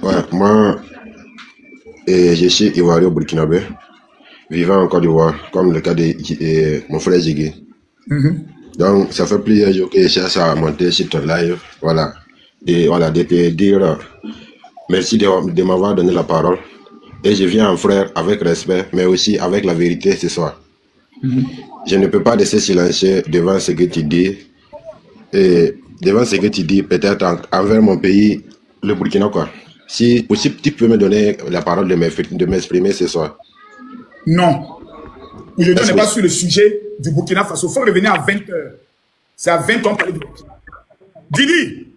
Ouais, moi, je suis ivoirien au Burkinabé, vivant en Côte d'Ivoire, comme le cas de mon frère Ziggy. Donc, ça fait plusieurs jours que je cherche à monter sur ton live, voilà, de te dire merci de m'avoir donné la parole. Et je viens en frère avec respect, mais aussi avec la vérité ce soir. Je ne peux pas laisser silencieux devant ce que tu dis, et devant ce que tu dis, peut-être envers mon pays, le Burkina, quoi. Si possible, tu peux me donner la parole de m'exprimer ce soir. Non. Aujourd'hui, on n'est pas sur le sujet du Burkina Faso. Il faut revenir à 20 h. C'est à 20 ans parler du Burkina. Didi.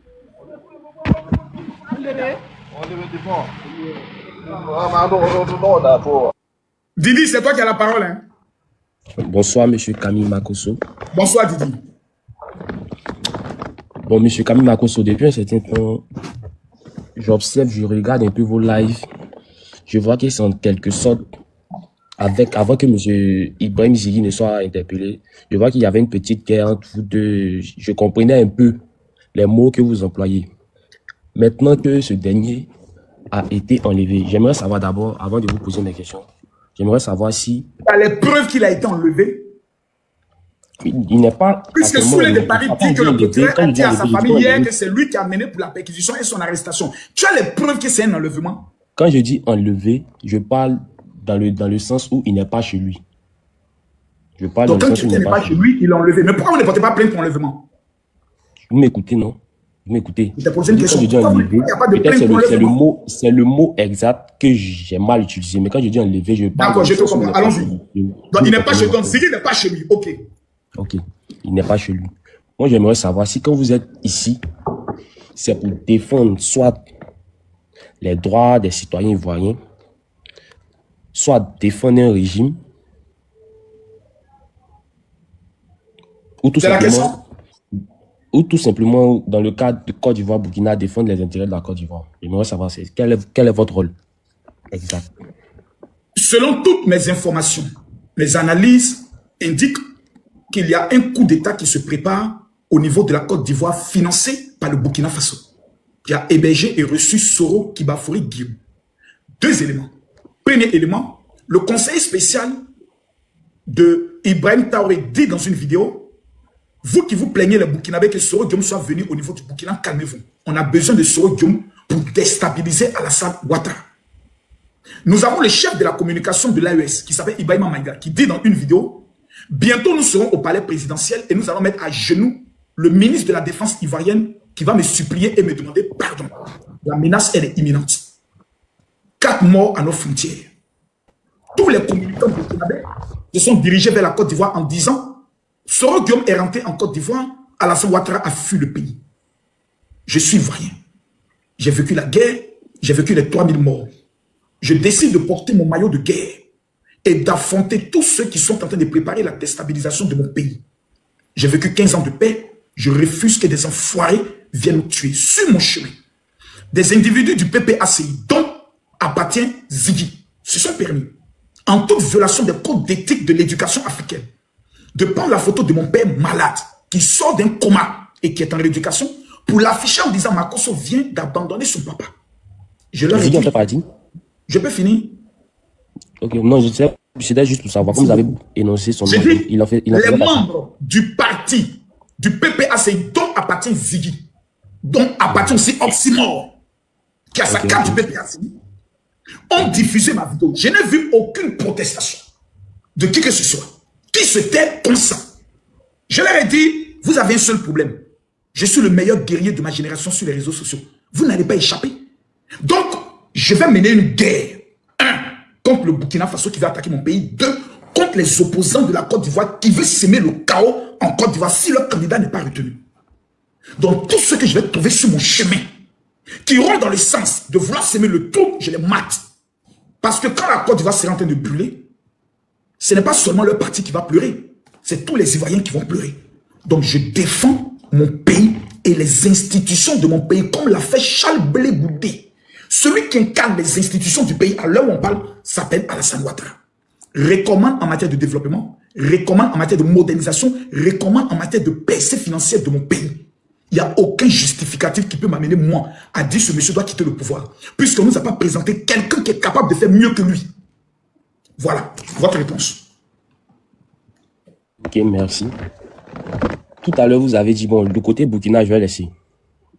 Didi, c'est toi qui as la parole. Hein? Bonsoir, monsieur Camille Makosso. Bonsoir, Didi. Bon, monsieur Camille Makosso, depuis un certain temps, j'observe, je regarde un peu vos lives. Je vois que c'est en quelque sorte, avant que monsieur Ibrahim Ziggy ne soit interpellé, je vois qu'il y avait une petite guerre entre vous deux. Je comprenais un peu les mots que vous employez. Maintenant que ce dernier a été enlevé, j'aimerais savoir d'abord, avant de vous poser mes questions, j'aimerais savoir si... Il y a les preuves qu'il a été enlevé. Il n'est pas... Puisque Souley de Paris dit que le procureur a dit à sa famille hier que c'est lui qui a mené pour la perquisition et son arrestation. Tu as les preuves que c'est un enlèvement? Quand je dis enlevé, je parle dans le sens où il n'est pas chez lui. Je parle donc dans quand le sens où il n'est pas chez lui, il l'a enlevé. Mais pourquoi vous ne portez pas plainte pour enlèvement? Vous m'écoutez, non? Vous m'écoutez. Je t'ai posé une question. Peut-être c'est le mot exact que j'ai mal utilisé. Mais quand je dis enlevé, je parle... D'accord, je te comprends. Allons-y. Donc il n'est pas chez lui. Donc Ziggy n'est pas chez lui. Ok. Ok. Il n'est pas chez lui. Moi, j'aimerais savoir si quand vous êtes ici, c'est pour défendre soit les droits des citoyens ivoiriens, soit défendre un régime, ou tout simplement, dans le cadre de Côte d'Ivoire, Burkina, défendre les intérêts de la Côte d'Ivoire. J'aimerais savoir quel est votre rôle exact. Selon toutes mes informations, mes analyses indiquent qu'il y a un coup d'État qui se prépare au niveau de la Côte d'Ivoire financé par le Burkina Faso, qui a hébergé et reçu Soro Kibafouri Guillaume. Deux éléments. Premier élément, le conseiller spécial de Ibrahim Traoré dit dans une vidéo: vous qui vous plaignez les Burkinabés que Soro Guillaume soit venu au niveau du Burkina, calmez-vous. On a besoin de Soro Guillaume pour déstabiliser Alassane Ouattara. Nous avons le chef de la communication de l'AES qui s'appelle Ibrahima Maïga qui dit dans une vidéo: bientôt nous serons au palais présidentiel et nous allons mettre à genoux le ministre de la Défense ivoirienne qui va me supplier et me demander pardon. La menace, elle est imminente. 4 morts à nos frontières. Tous les communicants burkinabés se sont dirigés vers la Côte d'Ivoire en disant: Soro Guillaume est rentré en Côte d'Ivoire, Alassane Ouattara a fui le pays. Je suis ivoirien. J'ai vécu la guerre, j'ai vécu les 3000 morts. Je décide de porter mon maillot de guerre et d'affronter tous ceux qui sont en train de préparer la déstabilisation de mon pays. J'ai vécu 15 ans de paix, je refuse que des enfoirés viennent me tuer sur mon chemin. Des individus du PPACI, dont appartient Ziggy, se sont permis, en toute violation des codes d'éthique de l'éducation africaine, de prendre la photo de mon père malade, qui sort d'un coma et qui est en rééducation, pour l'afficher en disant: Makosso vient d'abandonner son papa. Je leur ai dit... Je peux finir? Ok, non, c'était juste pour savoir. Comme vous avez énoncé son nom, les membres du parti, du PPACI, dont appartient Ziggy, dont appartient aussi Oxymore, qui a sa carte du PPACI, ont diffusé ma vidéo. Je n'ai vu aucune protestation de qui que ce soit qui se tait comme ça. Je leur ai dit: vous avez un seul problème. Je suis le meilleur guerrier de ma génération sur les réseaux sociaux. Vous n'allez pas échapper. Donc, je vais mener une guerre. 1. Contre le Burkina Faso qui va attaquer mon pays. 2. Contre les opposants de la Côte d'Ivoire qui veulent semer le chaos en Côte d'Ivoire si leur candidat n'est pas retenu. Donc, tous ceux que je vais trouver sur mon chemin, qui iront dans le sens de vouloir semer le trou, je les mate. Parce que quand la Côte d'Ivoire sera en train de brûler, ce n'est pas seulement leur parti qui va pleurer, c'est tous les Ivoiriens qui vont pleurer. Donc je défends mon pays et les institutions de mon pays, comme l'a fait Charles Blé Goudé. Celui qui incarne les institutions du pays à l'heure où on parle s'appelle Alassane Ouattara. Recommande en matière de développement, recommande en matière de modernisation, recommande en matière de percée financière de mon pays. il n'y a aucun justificatif qui peut m'amener, moi, à dire ce monsieur doit quitter le pouvoir. Puisqu'on ne nous a pas présenté quelqu'un qui est capable de faire mieux que lui. Voilà, votre réponse. Ok, merci. Tout à l'heure, vous avez dit, bon, le côté Burkina, je vais laisser.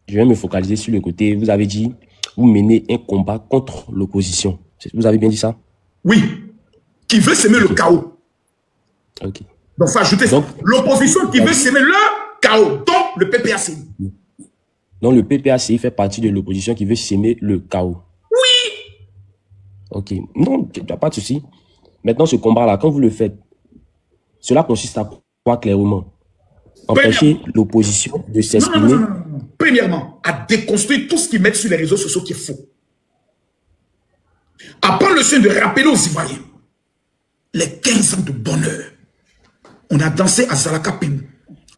Je vais me focaliser sur le côté, vous avez dit, vous menez un combat contre l'opposition. Vous avez bien dit ça? Oui. Qui veut s'aimer le chaos. Ok. Donc, il faut ajouter l'opposition qui veut s'aimer le chaos, donc le PPACI. Donc, le PPACI fait partie de l'opposition qui veut s'aimer le chaos. Oui. Ok. Non, il n'y a pas de souci. Maintenant, ce combat-là, quand vous le faites, cela consiste à quoi clairement? Empêcher l'opposition de s'exprimer. Non. Premièrement, à déconstruire tout ce qu'ils mettent sur les réseaux sociaux qui est faux. À prendre le soin de rappeler aux Ivoiriens les 15 ans de bonheur. On a dansé à Zalaka Pim,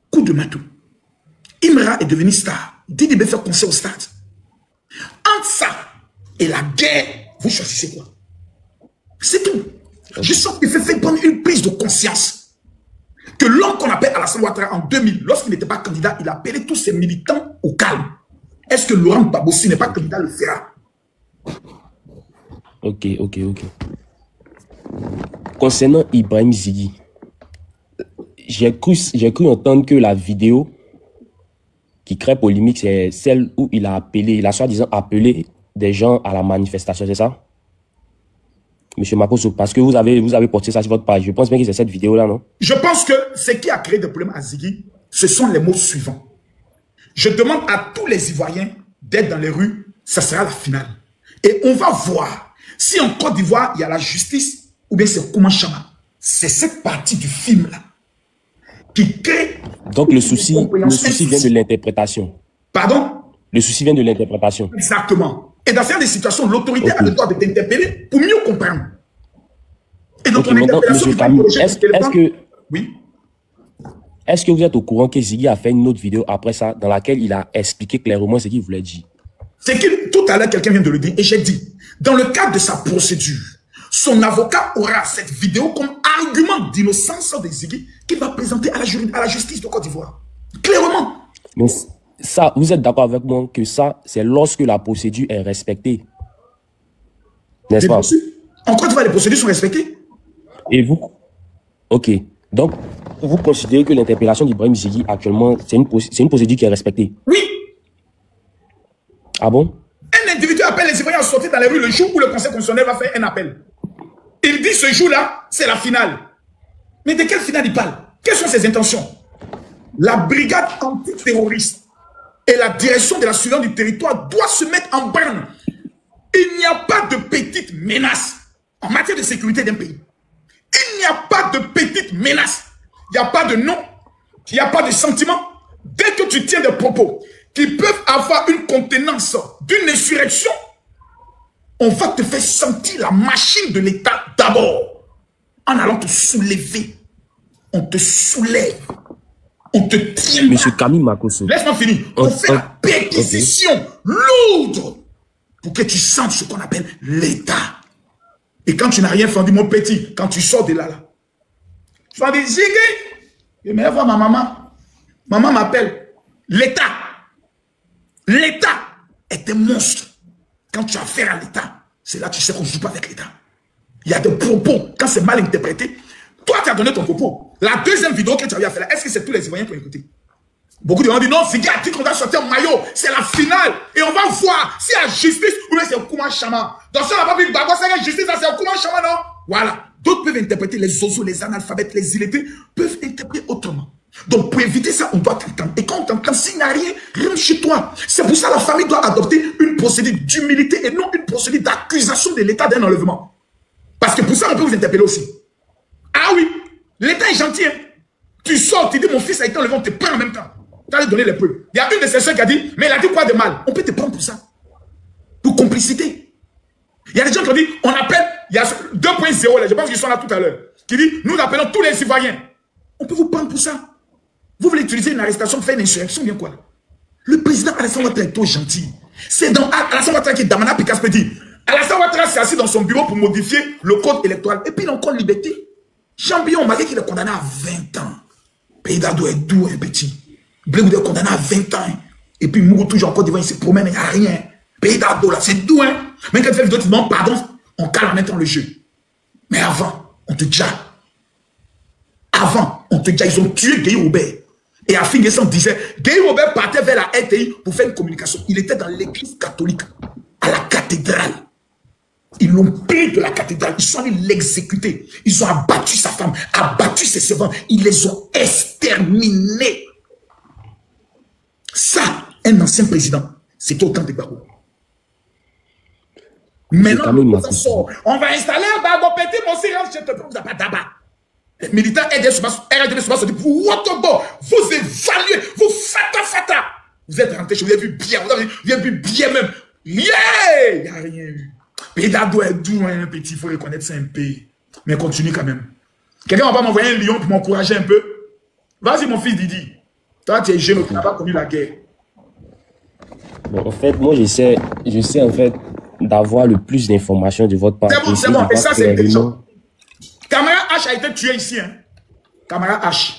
coup de matou. Imra est devenu star. Didi B fait concert au stade. Entre ça et la guerre, vous choisissez quoi? C'est tout. Je sens qu'il fait prendre une prise de conscience. Que l'homme qu'on appelle Alassane Ouattara en 2000, lorsqu'il n'était pas candidat, il a appelé tous ses militants au calme. Est-ce que Laurent Gbagbo, s'il n'est pas candidat, le fera? Ok. Concernant Ibrahim Zighi, j'ai cru entendre que la vidéo qui crée polémique, c'est celle où il a soi-disant appelé des gens à la manifestation, c'est ça? Monsieur Makosso, parce que vous avez porté ça sur votre page. Je pense bien que c'est cette vidéo-là, non? Je pense que ce qui a créé des problèmes à Zighi, ce sont les mots suivants. Je demande à tous les Ivoiriens d'être dans les rues, ça sera la finale. Et on va voir si en Côte d'Ivoire, il y a la justice ou bien c'est Kouman Chama. C'est cette partie du film-là qui crée... Donc le souci vient de l'interprétation. Pardon? Le souci vient de l'interprétation. Exactement. Et dans certaines situations, l'autorité a le droit de t'interpeller pour mieux comprendre. Et donc, maintenant, monsieur Camille, oui. Est-ce que vous êtes au courant que Zighi a fait une autre vidéo après ça, dans laquelle il a expliqué clairement ce qu'il voulait dire? C'est que tout à l'heure, quelqu'un vient de le dire, et j'ai dit, dans le cadre de sa procédure, son avocat aura cette vidéo comme argument d'innocence de Zighi qu'il va présenter à la justice de Côte d'Ivoire. Clairement. Mais ça, vous êtes d'accord avec moi que ça, c'est lorsque la procédure est respectée. N'est-ce pas? En Côte d'Ivoire, les procédures sont respectées. Et vous? Ok. Donc, vous considérez que l'interpellation d'Ibrahim Zighi, actuellement, c'est une procédure qui est respectée? Oui. Ah bon? Un individu appelle les Ivoiriens à sortir dans les rues le jour où le Conseil constitutionnel va faire un appel. Il dit ce jour-là, c'est la finale. Mais de quelle finale il parle? Quelles sont ses intentions? La brigade antiterroriste et la direction de la surveillance du territoire doit se mettre en berne. Il n'y a pas de petite menace en matière de sécurité d'un pays. Il n'y a pas de petite menace. Il n'y a pas de nom. Il n'y a pas de sentiment. Dès que tu tiens des propos qui peuvent avoir une contenance d'une insurrection, on va te faire sentir la machine de l'État d'abord. En allant te soulever. On te soulève. On te tient. Monsieur Camille Makosso. Laisse-moi finir. On fait la perquisition lourde pour que tu sentes ce qu'on appelle l'État. Et quand tu n'as rien fait, on dit mon petit, quand tu sors de là, tu vas dire Zighi, je vais voir ma maman. Maman m'appelle. L'État. L'État est un monstre. Quand tu as affaire à l'État, c'est là que tu sais qu'on ne joue pas avec l'État. Il y a des propos, quand c'est mal interprété, toi tu as donné ton propos. La deuxième vidéo que tu avais à faire, est-ce que c'est tous les Ivoiriens qui ont écouté? Beaucoup de gens disent non, Zighi a dit qu'on doit sortir en maillot, c'est la finale. Et on va voir si la justice ou bien c'est Kouman Chama. Dans ça, on n'a pas vu Gbagbo, c'est la justice, c'est Kouman Chama, non? Voilà. D'autres peuvent interpréter, les zozos, les analphabètes, les illettrés, peuvent interpréter autrement. Donc pour éviter ça, on doit t'entendre. Et quand on t'entend, s'il n'y a rien, rien chez toi. C'est pour ça que la famille doit adopter une procédure d'humilité et non une procédure d'accusation de l'État d'un enlèvement. Parce que pour ça, on peut vous interpeller aussi. Ah oui, l'État est gentil. Hein? Tu sors, tu dis mon fils a été enlevé, on te prend en même temps. Tu as donné les preuves. Il y a une de ces soeurs qui a dit, mais il a dit quoi de mal? On peut te prendre pour ça. Pour complicité. Il y a des gens qui ont dit, on appelle, il y a 2.0, je pense qu'ils sont là tout à l'heure, qui dit, nous appelons tous les Ivoiriens. On peut vous prendre pour ça. Vous voulez utiliser une arrestation pour faire une insurrection, bien quoi? Le président Alassane Ouattara est trop gentil. C'est dans Alassane Ouattara qui est Damana Picasse dit. Alassane Ouattara s'est assis dans son bureau pour modifier le code électoral. Et puis il a encore liberté. Champion, malgré qu'il est condamné à 20 ans. Pays d'Ado est doux, un petit. Blé est condamné à 20 ans. Et puis Mourou toujours en Côte d'Ivoire, il se promène, il n'y a rien. Pays d'ado là, c'est doux, hein. Même quand tu fais vidéo, tu demandes pardon, on calme maintenant le jeu. Mais avant, on te dit. Avant, on te dit, ils ont tué Guy Robert. Et à fin décembre, disait, Guy Robert partait vers la RTI pour faire une communication. Il était dans l'église catholique, à la cathédrale. Ils l'ont pris de la cathédrale, ils sont allés l'exécuter. Ils ont abattu sa femme, abattu ses servants. Ils les ont exterminés. Ça, un ancien président, c'était au temps de Gbagbo. Maintenant, on va installer un Gbagbo, péter mon silence, je te prends, vous n'avez pas d'abat. Les militaires RDB se dit, vous évaluez, vous fata. Vous êtes rentrés, vous avez vu bien, vous avez vu bien même. Yeah! Il n'y a rien eu. Pédado est doux, hein, petit, il faut reconnaître, c'est un pays. Mais continue quand même. Quelqu'un va pas m'envoyer un lion pour m'encourager un peu? Vas-y, mon fils Didi. Toi, tu es jeune, tu n'as pas connu la guerre. Bon, en fait, moi, j'essaie en fait d'avoir le plus d'informations de votre part. C'est bon, et ça, c'est intelligent. Camarade H a été tué ici, hein. Camarade H.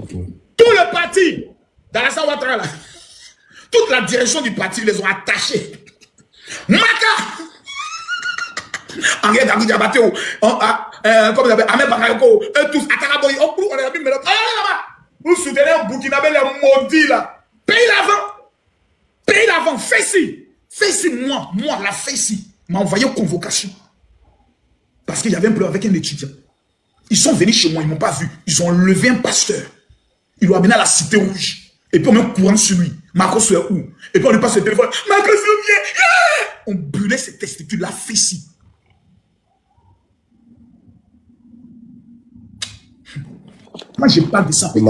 Okay. Tout le parti, dans la Ouattara, là, toute la direction du parti, ils les ont attachés. Maka! Henri Dagou Diabaté, comme vous appelez, Ahmed Bakayoko, eux tous, Ataraboy, on est mis, mais là, vous soutenez un Burkinabé, les maudits, là. Pays l'avant, fais-ci, moi, la fais-ci, m'a envoyé une convocation. Parce qu'il y avait un problème avec un étudiant. Ils sont venus chez moi, ils ne m'ont pas vu. Ils ont levé un pasteur. Ils l'ont amené à la Cité Rouge. Et puis on met un courant sur lui. Marcos est où? Et puis on lui passe le téléphone. Marcos vient. Yeah! On brûlait ses testicules, la fessier. Moi, je parle de ça. J'ai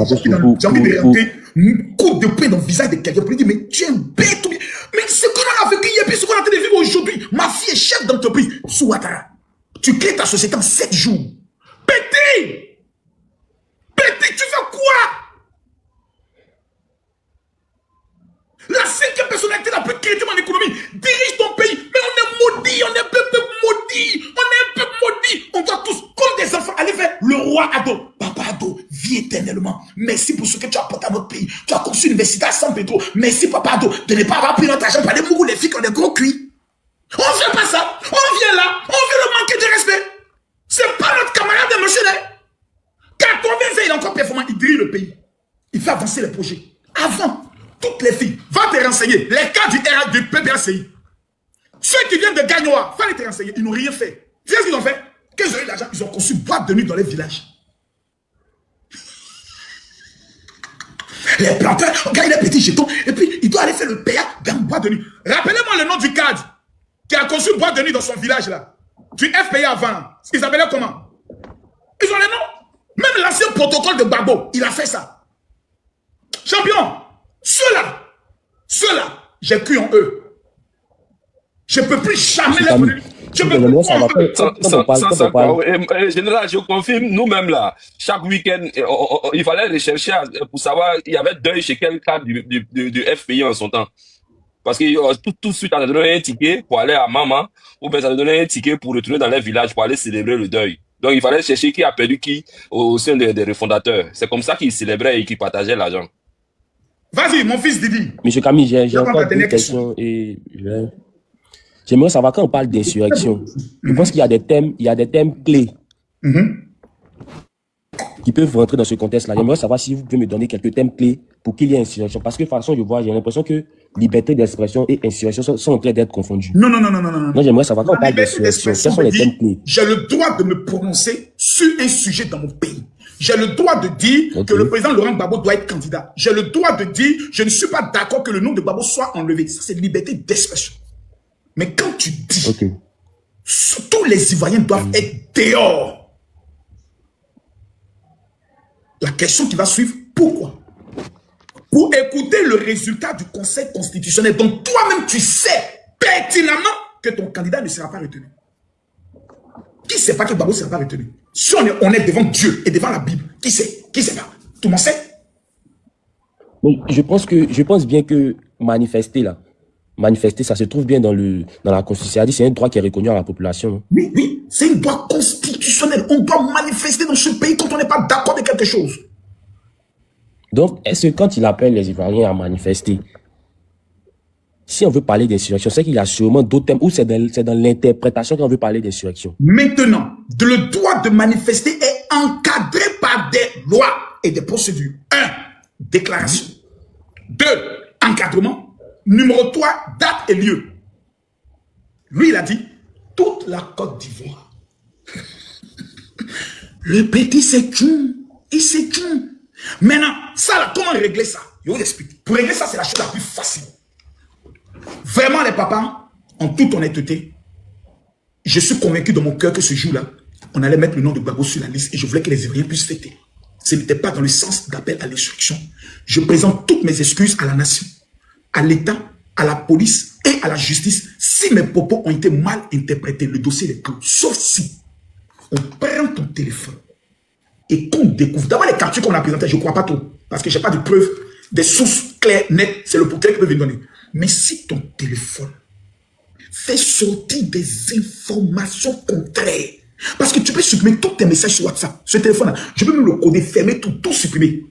envie de rentrer un coup de poing dans le visage de quelqu'un pour lui dire, mais tu es un bête. Mais ce qu'on a vécu hier, puis ce qu'on a en train de vivre aujourd'hui, ma fille est chef d'entreprise sous Ouattara. Tu crées ta société en 7 jours. Petit, tu fais quoi? La 5e personnalité la plus créative en économie dirige ton pays. Mais on est maudit, on est un peuple maudit. On doit tous, comme des enfants, aller vers le roi Ado. Papa Ado, vis éternellement. Merci pour ce que tu as apporté à notre pays. Tu as conçu l'université à San Pedro. Merci, Papa Ado, de ne pas avoir pris notre argent par les mougous, les filles qui ont des gros cuits. On ne fait pas ça. On vient là. On veut le manquer de respect. C'est pas notre camarade de monsieur là. Quand on vient, il est encore performant. Il dirige le pays. Il fait avancer les projets. Avant, toutes les filles, va te renseigner. Les cas du PBACI. Ceux qui viennent de Gagnoa, va te renseigner. Ils n'ont rien fait. Tu sais ce qu'ils ont fait? Quand ils ont eu l'argent, ils ont conçu boîte de nuit dans les villages. Les planteurs, regarde les petits jetons. Et puis, il doit aller faire le PA dans boîte de nuit. Rappelez-moi le nom du cadre qui a conçu boîte de nuit dans son village là. Du FPA avant. Ils s'appelaient comment? Ils ont les noms. Même l'ancien protocole de Gbagbo, il a fait ça. Champion, ceux-là, j'ai cru en eux. Je ne peux plus jamais les connaître. Général, je confirme, nous-mêmes là, chaque week-end, il fallait rechercher pour savoir, il y avait deuil chez quel cadre du FPI en son temps. Parce que tout de suite, on a donné un ticket pour aller à Maman, ou bien ça a donné un ticket pour retourner dans les villages pour aller célébrer le deuil. Donc il fallait chercher qui a perdu qui au sein des refondateurs. C'est comme ça qu'ils célébraient et qu'ils partageaient l'argent. Vas-y, mon fils Didi. Monsieur Camille, j'ai encore une question et j'aimerais savoir quand on parle d'insurrection. Je pense qu'il y a des thèmes clés qui peuvent rentrer dans ce contexte-là. J'aimerais savoir si vous pouvez me donner quelques thèmes clés pour qu'il y ait insurrection. Parce que de toute façon, j'ai l'impression que liberté d'expression et insurrection sont en train d'être confondues. Non. Moi, j'aimerais savoir quand on parle d'insurrection, quels sont les thèmes clés. J'ai le droit de me prononcer sur un sujet dans mon pays. J'ai le droit de dire que le président Laurent Gbagbo doit être candidat. J'ai le droit de dire je ne suis pas d'accord que le nom de Gbagbo soit enlevé. Ça, c'est liberté d'expression. Mais quand tu dis tous les Ivoiriens doivent être dehors, la question qui va suivre, pourquoi? Pour écouter le résultat du Conseil constitutionnel. Donc toi-même, tu sais pertinemment que ton candidat ne sera pas retenu. Qui ne sait pas que Gbagbo ne sera pas retenu? Si on est devant Dieu et devant la Bible, qui sait? Qui ne sait pas? Tout le monde sait? Oui, je pense bien que manifester, ça se trouve bien dans la Constitution. C'est un droit qui est reconnu à la population. Oui, c'est un droit constitutionnel. On doit manifester dans ce pays quand on n'est pas d'accord de quelque chose. Donc, est-ce que quand il appelle les Ivoiriens à manifester, si on veut parler d'insurrection, c'est qu'il y a sûrement d'autres thèmes, ou c'est dans l'interprétation qu'on veut parler d'insurrection? Maintenant, le droit de manifester est encadré par des lois et des procédures. 1. Déclaration. 2. Encadrement. Numéro 3. Date et lieu. Lui, il a dit, toute la Côte d'Ivoire. Le petit s'écume. Il s'écume. Maintenant, ça là, comment régler ça? Je vous explique. Pour régler ça, c'est la chose la plus facile. Vraiment, les papas, en toute honnêteté, je suis convaincu dans mon cœur que ce jour-là, on allait mettre le nom de Gbagbo sur la liste et je voulais que les Ivoiriens puissent fêter. Ce n'était pas dans le sens d'appel à l'insurrection. Je présente toutes mes excuses à la nation, à l'État, à la police et à la justice. Si mes propos ont été mal interprétés, le dossier est clos. Sauf si on prend ton téléphone et qu'on découvre. D'abord, les captures qu'on a présentées, je ne crois pas trop. Parce que je n'ai pas de preuves, des sources claires, nettes. C'est le procureur qui peut venir donner. Mais si ton téléphone fait sortir des informations contraires, parce que tu peux supprimer tous tes messages sur WhatsApp, ce téléphone-là, je peux même le coder, fermer tout supprimer.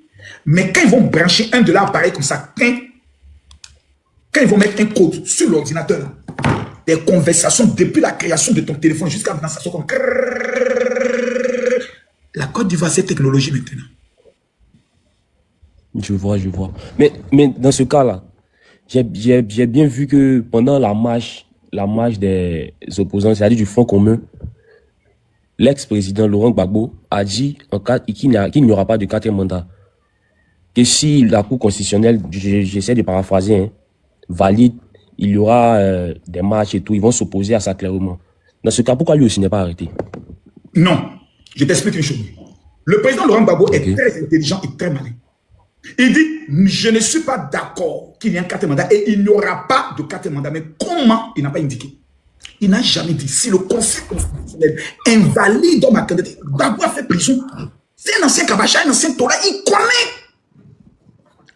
Mais quand ils vont brancher un de leurs appareils comme ça, quand ils vont mettre un code sur l'ordinateur, des conversations depuis la création de ton téléphone jusqu'à maintenant, ça sort comme... La Côte d'Ivoire, c'est technologie maintenant. Je vois. Mais dans ce cas-là, j'ai bien vu que pendant la marche des opposants, c'est-à-dire du Front commun, l'ex-président Laurent Gbagbo a dit qu'il n'y aura pas de 4e mandat. Que si la Cour constitutionnelle, j'essaie de paraphraser, hein, valide, il y aura des marches et tout, ils vont s'opposer à ça clairement. Dans ce cas, pourquoi lui aussi n'est pas arrêté? Non, je t'explique une chose. Le président Laurent Gbagbo est très intelligent et très malin. Il dit, je ne suis pas d'accord qu'il y ait un 4e mandat et il n'y aura pas de 4e mandat. Mais comment il n'a pas indiqué? Il n'a jamais dit, si le Conseil constitutionnel invalide ma candidature, Gbagbo a fait prison. C'est un ancien Kabacha, un ancien Tora, il connaît.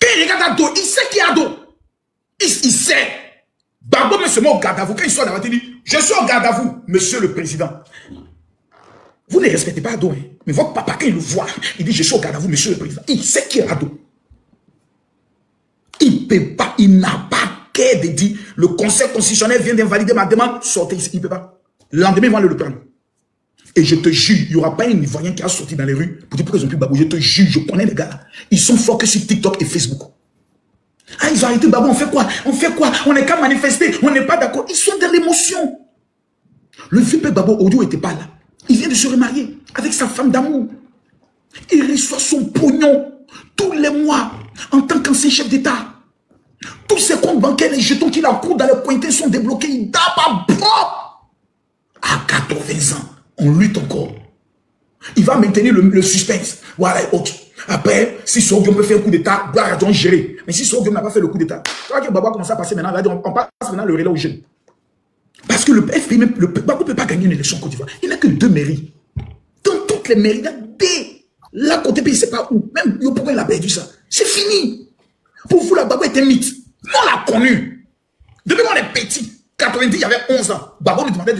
Quand il regarde Ado, il sait qui est Ado. Il sait. Gbagbo me se met au garde à vous. Quand il sort d'avant, il dit, je suis au garde à vous, monsieur le président. Vous ne respectez pas Ado, hein? Mais votre papa, quand il le voit, il dit, je suis au garde à vous, monsieur le président. Il sait qui est Ado. Il peut pas, il n'a pas qu'à de dire, le Conseil constitutionnel vient d'invalider ma demande, sortez ici, il ne peut pas. Le lendemain, ils vont aller le prendre. Et je te jure, il n'y aura pas un Ivoirien qui a sorti dans les rues pour dire pourquoi ils ont pris Gbagbo. Je te jure, je connais les gars là. Ils sont forts que sur TikTok et Facebook. Ah, ils ont arrêté Gbagbo, on fait quoi? On n'est qu'à manifester, on n'est pas d'accord. Ils sont dans l'émotion. Le vieux père Gbagbo Audio n'était pas là. Il vient de se remarier avec sa femme d'amour. Il reçoit son pognon tous les mois en tant qu'ancien chef d'État. Tous ses comptes bancaires, les jetons qu'il a cours dans le pointé sont débloqués. Il tape à propre. À 80 ans, on lutte encore. Il va maintenir le suspense. Voilà, ok. Après, si Soguium peut faire un coup d'État, gloire à Dieu, gérer. Mais si Soguium n'a pas fait le coup d'État, tu vois que Gbagbo commence à passer maintenant. On passe maintenant le relais aux jeunes. Parce que le FPI, le Gbagbo ne peut pas gagner une élection en Côte d'Ivoire. Il n'a que 2 mairies. Dans toutes les mairies, il y a des. Là, côté pays, c'est pas où. Même pourquoi il a perdu ça. C'est fini. Pour vous, la Gbagbo est un mythe. Nous, on l'a connu. Depuis qu'on est petit, 90, il y avait 11 ans. Gbagbo nous demandait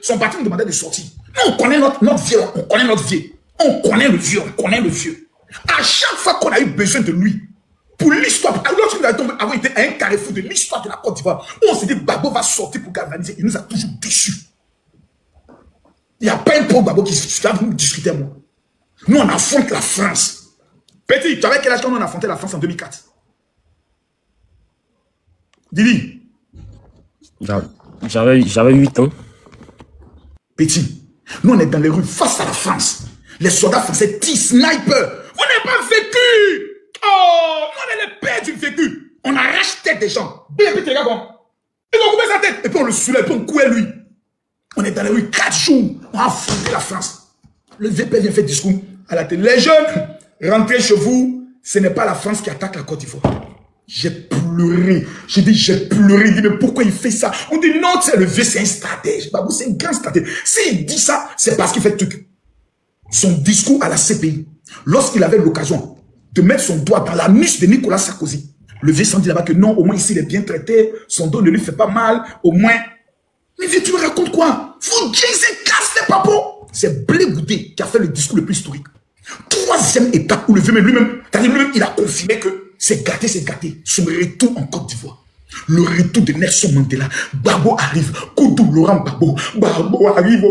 son parti nous demandait de sortir. Nous, on connaît notre vieux. On connaît notre vieux. On connaît le vieux. On connaît le vieux. À chaque fois qu'on a eu besoin de lui, pour l'histoire, lorsque nous avons été à un carrefour de l'histoire de la Côte d'Ivoire, où on s'est dit Gbagbo va sortir pour galvaniser, il nous a toujours déçus. Il n'y a pas un pauvre Gbagbo qui va nous discuter à moi. Nous, on affronte la France. Petit, tu avais quel âge quand on a affronté la France en 2004? Didi. J'avais 8 ans. Petit, nous, on est dans les rues face à la France. Les soldats français tirent sniper. Vous n'avez pas vécu. Oh, on est les pères du vécu. On arrache tête des gens. Bien, puis, regarde, bon. Ils ont coupé sa tête. Et puis on le soulève, puis on couait lui. On est dans les rues 4 jours. On a affronté la France. Le VP vient faire discours à la télé. Les jeunes, rentrez chez vous. Ce n'est pas la France qui attaque la Côte d'Ivoire. J'ai pleuré. J'ai dit, j'ai pleuré. Il dit, mais pourquoi il fait ça? On dit, non, c'est le vieux, c'est un stratège. Babou, c'est un grand stratège. S'il dit ça, c'est parce qu'il fait truc. Son discours à la CPI, lorsqu'il avait l'occasion de mettre son doigt dans la nuque de Nicolas Sarkozy, le vieux s'en dit là-bas que non, au moins ici il est bien traité, son dos ne lui fait pas mal, au moins. Mais vieux, tu me racontes quoi? Vous disez, casse les papos. C'est Blé Goudé qui a fait le discours le plus historique. 3e étape où le vieux lui-même Lui-même, il a confirmé que c'est gâté. Son retour en Côte d'Ivoire. Le retour de Nelson Mandela. Gbagbo arrive. Koudou Laurent Gbagbo. Gbagbo arrive.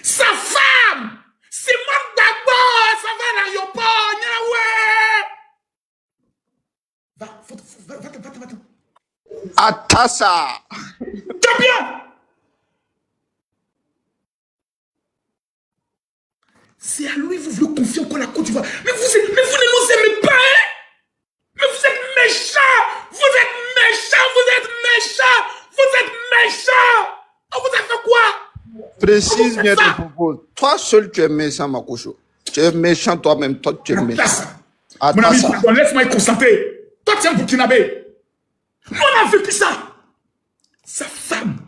Sa femme, Simone Gbagbo, ça va à l'aéroport. Va. Atassa. Champion. C'est à lui, vous voulez confier encore la Côte d'Ivoire. Mais vous ne nous aimez pas, hein? Mais vous êtes méchants. On vous a fait quoi? Précise bien tes propos. Toi seul, tu es méchant, Makocho. Tu es méchant toi-même. Toi, tu es méchant. Mon ami, laisse-moi y concentrer. Toi, tu es un Burkinabé. Moi, on a vécu ça. Sa femme.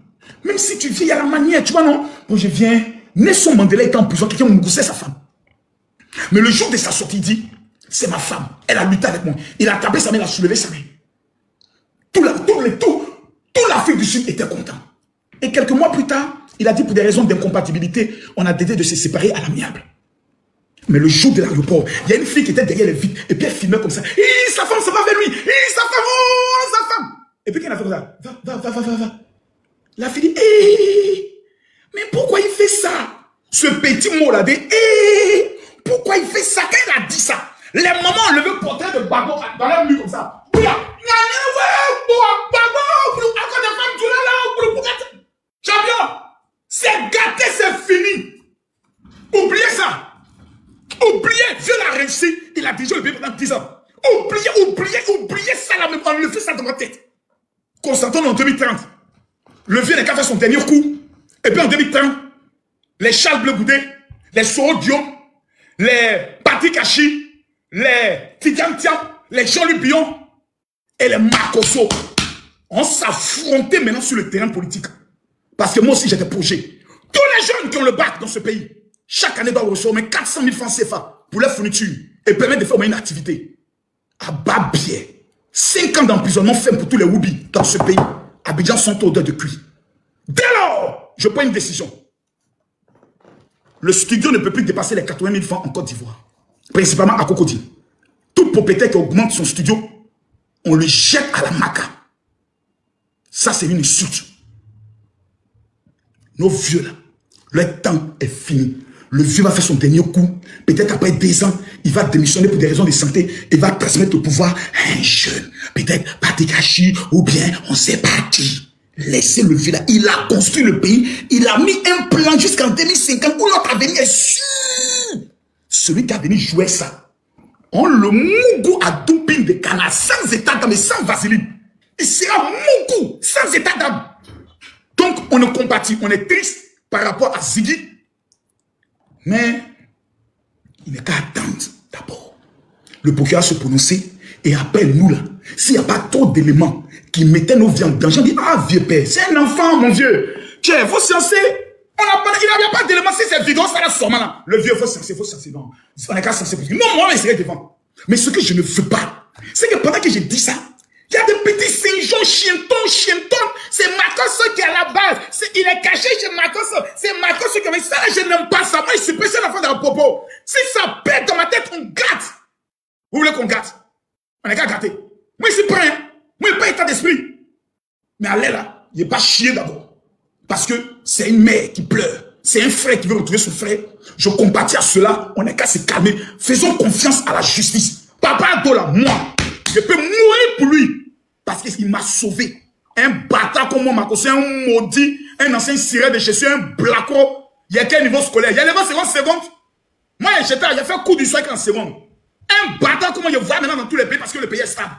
Même si tu viens à la manière, tu vois, non? Bon, je viens. Nelson Mandela était en prison, quelqu'un me goussait sa femme. Mais le jour de sa sortie, il dit, c'est ma femme. Elle a lutté avec moi. Il a tapé sa main, il a soulevé sa main. Tout l'Afrique du Sud était content. Et quelques mois plus tard, il a dit pour des raisons d'incompatibilité, on a décidé de se séparer à l'amiable. Mais le jour de l'aéroport, il y a une fille qui était derrière les vitres, et puis elle filmait comme ça. Et sa femme, ça va vers lui. Et sa femme, oh, sa femme. Et puis qu'elle a fait comme ça. Va. La fille dit, mais pourquoi il fait ça? Ce petit mot là dit, pourquoi il fait ça? Quand il a dit ça, les mamans ont levé le portrait de Gbagbo dans la nuit comme ça. Champion, c'est gâté, c'est fini. Oubliez ça. Oubliez, Dieu l'a réussi. Il a déjà le pays pendant 10 ans. Oubliez ça là même. On le fait ça dans ma tête. Constantons en 2030. Le vieux n'a qu'à faire son dernier coup. Et puis en 2030, les Charles Bleu Goudé, les Soro Dion, les Patrick Kachi, les Tidiane Tiam, les Jean-Luc Bion et les Makoso, on s'affrontait maintenant sur le terrain politique. Parce que moi aussi j'étais projet. Tous les jeunes qui ont le bac dans ce pays, chaque année doivent recevoir 400 000 francs CFA pour leur fourniture et permettre de faire une activité. À bas biais, 5 ans d'emprisonnement ferme pour tous les Woubi dans ce pays. Abidjan sont odeur de cuit. Dès lors, je prends une décision. Le studio ne peut plus dépasser les 80 000 francs en Côte d'Ivoire. Principalement à Cocody. Tout propriétaire qui augmente son studio, on le jette à la maca. Ça, c'est une insulte. Nos vieux, là, leur temps est fini. Le vieux va faire son dernier coup. Peut-être après 2 ans, il va démissionner pour des raisons de santé et va transmettre le pouvoir à un jeune. Peut-être Patikachi ou bien on ne sait pas qui. Laissez le vieux là. Il a construit le pays. Il a mis un plan jusqu'en 2050 où notre avenir est sûr. Celui qui a venu jouer ça, on le mougou à doping de canard, sans état d'âme et sans vaseline. Il sera mougou, sans état d'âme. Donc, on est compatit, on est triste par rapport à Ziggy. Mais, il n'est qu'à attendre d'abord. Le procureur se prononcer et après nous là, s'il n'y a pas trop d'éléments qui mettaient nos vies en danger, on dit, ah vieux père, c'est un enfant mon vieux. Tiens, faut sciencer. Il n'avait pas d'éléments, si c'est vidéo, ça la somme là. Le vieux, faut sciencer, non. On n'est qu'à sciencer. Non, moi, je serai devant. Mais ce que je ne veux pas, c'est que pendant que j'ai dit ça, il y a des petits Saint-Jean, chienton. C'est Marcos qui est à la base. Il est caché chez Marcos. C'est Marcos qui a ça. Je n'aime pas ça. Moi, je suis pressé à la fin de la popo. Si ça pète dans ma tête, on gâte. Vous voulez qu'on gâte? On est qu'à gâter. Moi, je suis prêt. Hein? Moi, je n'ai pas état d'esprit. Mais allez là, il n'est pas chier d'abord. Parce que c'est une mère qui pleure. C'est un frère qui veut retrouver son frère. Je compatis à cela. On n'est qu'à se calmer. Faisons confiance à la justice. Papa Dola, moi, je peux mourir pour lui. Parce qu'il m'a sauvé. Un bâtard comme moi, c'est un maudit, un ancien sirène de Jésus, un blacko. Il y a quel niveau scolaire? Il y a les 20 secondes. Moi, j'ai fait coup du soir en seconde. Un bâtard comme moi, je vois maintenant dans tous les pays parce que le pays est stable.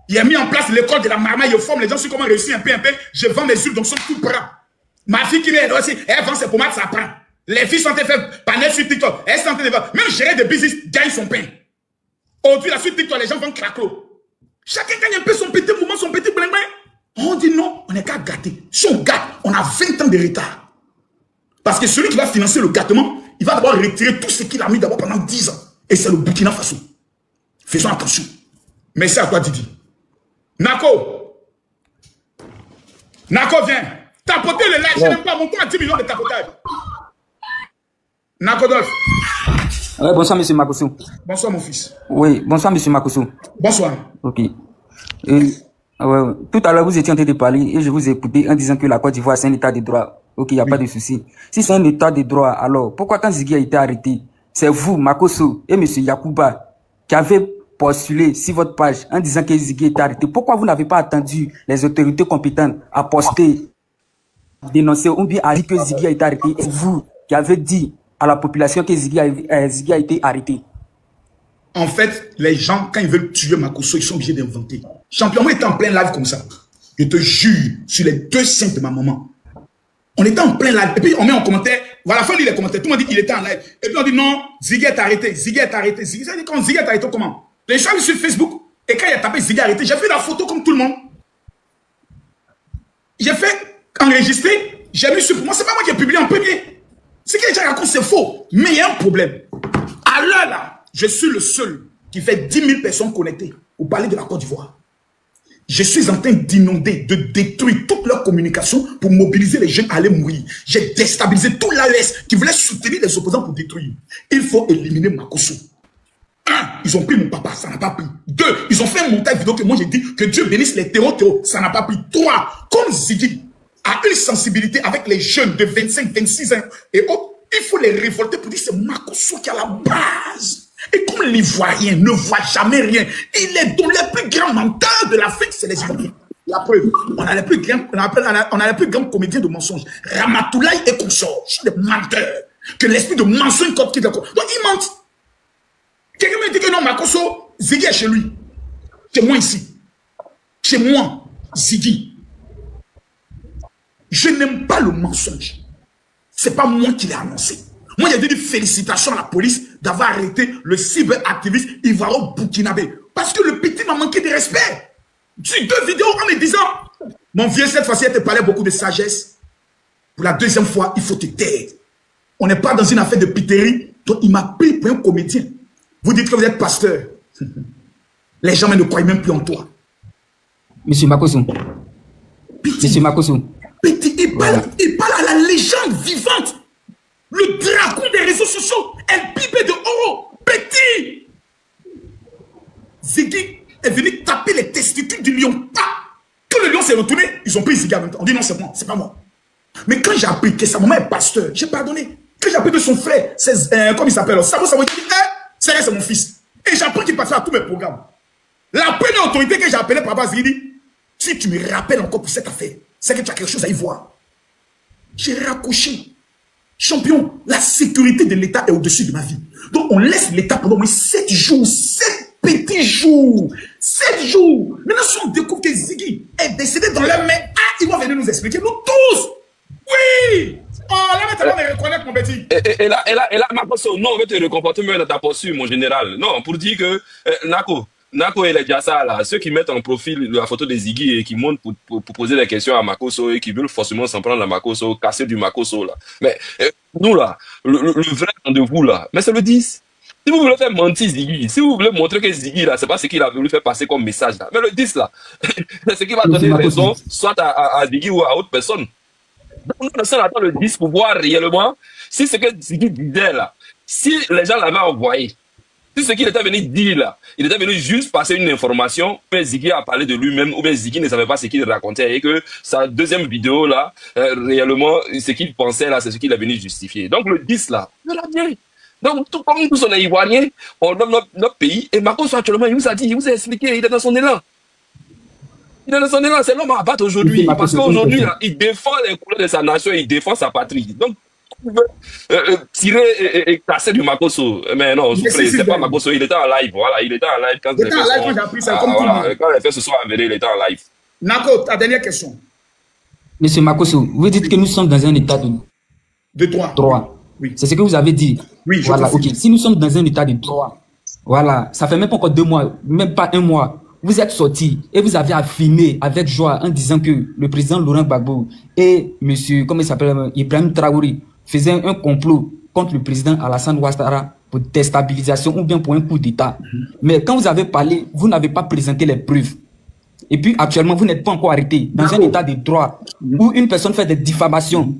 Il a mis en place l'école de la marmaille, il forme les gens sur comment réussir un peu. Je vends mes huiles, donc sont tout prêts. Ma fille qui est là aussi, elle vend ses pommades, ça prend. Les filles sont en train de faire panel sur TikTok. Elles sont en train de faire. Même gérer des business gagne son pain. Aujourd'hui, là, sur TikTok, les gens vont craclo. Chacun gagne un peu son petit mouvement, son petit bling bling. On dit non, on n'est qu'à gâter. Si on gâte, on a 20 ans de retard. Parce que celui qui va financer le gâtement, il va d'abord retirer tout ce qu'il a mis d'abord pendant 10 ans. Et c'est le Burkina Faso. Faisons attention. Merci à toi, Didi. Nako, viens. Tapoter le live, je n'aime pas mon temps à 10 millions de tapotage. Nako Dolph. Ouais, bonsoir, monsieur Makosso. Bonsoir, mon fils. Oui, bonsoir, monsieur Makosso. Bonsoir. Ok. Tout à l'heure, vous étiez en train de parler et je vous ai écouté en disant que la Côte d'Ivoire, c'est un état de droit. Ok, il n'y a pas de souci. Si c'est un état de droit, alors pourquoi quand Ziggy a été arrêté, c'est vous, Makosso, et monsieur Yacouba, qui avez postulé sur votre page en disant que Ziggy était arrêté? Pourquoi vous n'avez pas attendu les autorités compétentes à poster, dénoncer ou bien à dire que Ziggy a été arrêté? Et vous qui avez dit à la population que Ziggy a été arrêté. En fait, les gens, quand ils veulent tuer Makosso, ils sont obligés d'inventer. Champion, moi, était en plein live comme ça. Je te jure, sur les 2 seins de ma maman. On était en plein live. Et puis, on met en commentaire. Voilà, fin de les commentaires. Tout le monde dit qu'il était en live. Et puis, on dit non, Ziggy est arrêté. Ziggy est arrêté. Ziggy, ça dit quand Ziggy est arrêté, comment? Les gens sur Facebook. Et quand il a tapé Ziggy arrêté, j'ai fait la photo comme tout le monde. J'ai fait enregistrer. J'ai mis sur pour moi. C'est pas moi qui ai publié en premier. Ce que les gens racontent, c'est faux. Mais il y a un problème. À l'heure là, je suis le seul qui fait 10 000 personnes connectées au palais de la Côte d'Ivoire. Je suis en train d'inonder, de détruire toute leur communication pour mobiliser les jeunes à aller mourir. J'ai déstabilisé tout l'AES qui voulait soutenir les opposants pour détruire. Il faut éliminer Makosso. 1, ils ont pris mon papa, ça n'a pas pris. 2, ils ont fait un montage vidéo que moi j'ai dit que Dieu bénisse les terreaux, ça n'a pas pris. 3, comme Ziggy a une sensibilité avec les jeunes de 25, 26 ans et autres, il faut les révolter pour dire que c'est Makosso qui a la base. Et comme l'Ivoirien ne voit jamais rien, il est dans les plus grands menteurs de l'Afrique, c'est les Ivoiriens. La preuve, on a les plus grands comédiens de mensonges. Ramatoulaye et consorts sont des menteurs. Que l'esprit de mensonge comme qui d'accord. Donc ils mentent. Quelqu'un me dit que non, Makosso, Ziggy est chez lui. Chez moi ici. Chez moi, Ziggy. Je n'aime pas le mensonge. C'est pas moi qui l'ai annoncé. Moi, j'ai dit félicitations à la police d'avoir arrêté le cyberactiviste ivoiro-burkinabé. Parce que le petit m'a manqué de respect. Sur 2 vidéos en me disant, mon vieux, cette fois-ci, elle te parlait beaucoup de sagesse. Pour la 2e fois, il faut te taire. On n'est pas dans une affaire de piterie. Donc, il m'a pris pour un comédien. Vous dites que vous êtes pasteur. Les gens ne croient même plus en toi. Monsieur Makosso. Monsieur Makosso. Petit, il parle à la légende vivante. Le dragon des réseaux sociaux, elle pipe de oro. Petit. Ziggy est venu taper les testicules du lion. Quand le lion s'est retourné, ils ont pris Ziggy en même temps. On dit non, c'est moi, c'est pas moi. Mais quand j'ai appris que sa maman est pasteur, j'ai pardonné. Quand j'ai appris de son frère, comme il s'appelle, Sabo, il dit, c'est mon fils. Et j'ai appris qu'il passait à tous mes programmes. La première autorité que j'ai appelée par rapport à Ziggy dit, si tu me rappelles encore pour cette affaire, c'est que tu as quelque chose à y voir. J'ai raccroché. Champion, la sécurité de l'État est au-dessus de ma vie. Donc on laisse l'État pendant au moins 7 jours, 7 petits jours, 7 jours. Maintenant, si on découvre que Ziggy est décédé dans leur main, ils vont venir nous expliquer, nous tous. Oui. Oh, là maintenant, on reconnaît mon petit. Et là, Makosso, non, on veut te récompenser même dans ta posture, mon général. Non, pour dire que, Nako et les Diassa, là, ceux qui mettent en profil la photo de Ziggy et qui montent pour poser des questions à Makosso et qui veulent forcément s'en prendre à Makosso, casser du Makosso, là. Mais, nous, là, le vrai rendez-vous, là, mais c'est le 10. Si vous voulez faire mentir Ziggy, si vous voulez montrer que Ziggy, là, c'est pas ce qu'il a voulu faire passer comme message, là. Mais le 10, là, c'est ce qui va donner raison, soit à Ziggy ou à autre personne. Donc, nous, on attend le 10 pour voir réellement si ce que Ziggy disait, là, si les gens l'avaient envoyé. Si ce qu'il était venu dire là, il était venu juste passer une information, mais Ziggy a parlé de lui-même, ou bien Ziggy ne savait pas ce qu'il racontait, et que sa 2e vidéo là, réellement, ce qu'il pensait là, c'est ce qu'il a venu justifier. Donc le 10 là, il l'a bien. Donc tout comme tous on est ivoiriens, on donne notre pays, et Makosso actuellement, il vous a dit, il vous a expliqué, il est dans son élan. Il est dans son élan, c'est l'homme à battre aujourd'hui, parce qu'aujourd'hui, il défend les couleurs de sa nation, il défend sa patrie. Donc, tirer et casser du Makosso. Mais non, c'est pas Makosso, il était en live. Voilà, il était en live quand il était en live quand j'ai appris ça, comme tout le monde. Quand les faits se sont avérés, il était en live. Nako, ta dernière question. Monsieur Makosso, vous dites que nous sommes dans un état de droit. Oui. C'est ce que vous avez dit. Oui, je voilà, ok. Si nous sommes dans un état de droit, voilà, ça fait même pas encore 2 mois, même pas 1 mois. Vous êtes sorti et vous avez affirmé avec joie en disant que le président Laurent Gbagbo et monsieur, comment il s'appelle, Ibrahim Traoré, faisaient un complot contre le président Alassane Ouattara pour déstabilisation ou bien pour un coup d'État. Mais quand vous avez parlé, vous n'avez pas présenté les preuves. Et puis actuellement, vous n'êtes pas encore arrêté dans un état de droit où une personne fait des diffamations.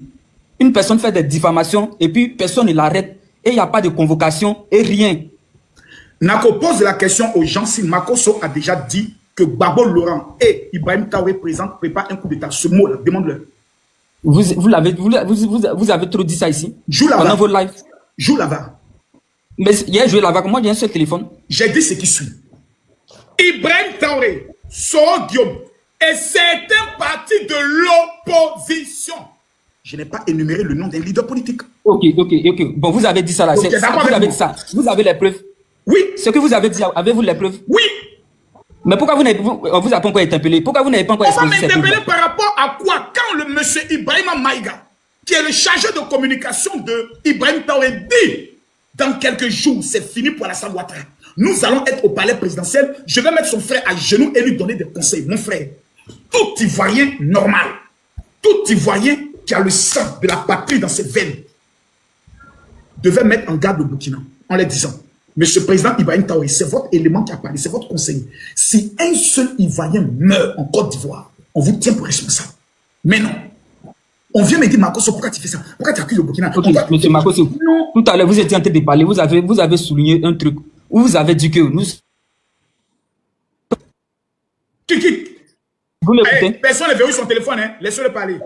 Une personne fait des diffamations et puis personne ne l'arrête. et il n'y a pas de convocation et rien. Nako pose la question aux gens si Makosso a déjà dit que Babo Laurent et Ibrahim Traoré préparent un coup d'État. Ce mot-là, demande-le. Vous avez trop dit ça ici. Joue là-bas. Pendant vos lives. Joue là-bas. Mais il a joué là-bas. Moi, j'ai un seul téléphone. J'ai dit ce qui suit. Ibrahim Traoré, Soro Guillaume et certains partis de l'opposition. Je n'ai pas énuméré le nom d'un leader politique. Ok. Bon, vous avez dit ça là. Okay, vous avez dit ça. Vous avez les preuves. Oui. Ce que vous avez dit, avez-vous les preuves? Oui. Mais pourquoi vous n'avez pas encore interpellé? Pourquoi vous n'avez pas encore exposé? On va m'interpeller cette par rapport à quoi? Quand le monsieur Ibrahim Maïga, qui est le chargé de communication de Ibrahim Traoré, dit dans quelques jours, c'est fini pour la Ouattara. Nous allons être au palais présidentiel. Je vais mettre son frère à genoux et lui donner des conseils. Mon frère, tout Ivoirien normal, tout Ivoirien qui a le sang de la patrie dans ses veines, devait mettre en garde le Burkina en leur disant: Monsieur le Président Ibrahim Traoré, c'est votre élément qui a parlé, c'est votre conseil. Si un seul Ivoirien meurt en Côte d'Ivoire, on vous tient pour responsable. Mais non. On vient me dire, Makosso, pourquoi tu fais ça? Pourquoi tu accuses le Burkina? Okay, monsieur Makosso, tout à l'heure, vous étiez en train de parler, vous avez souligné un truc où vous avez dit que nous... Qui? Vous m'écoutez? Personne ne verrouille son téléphone, hein? Laissez-le parler.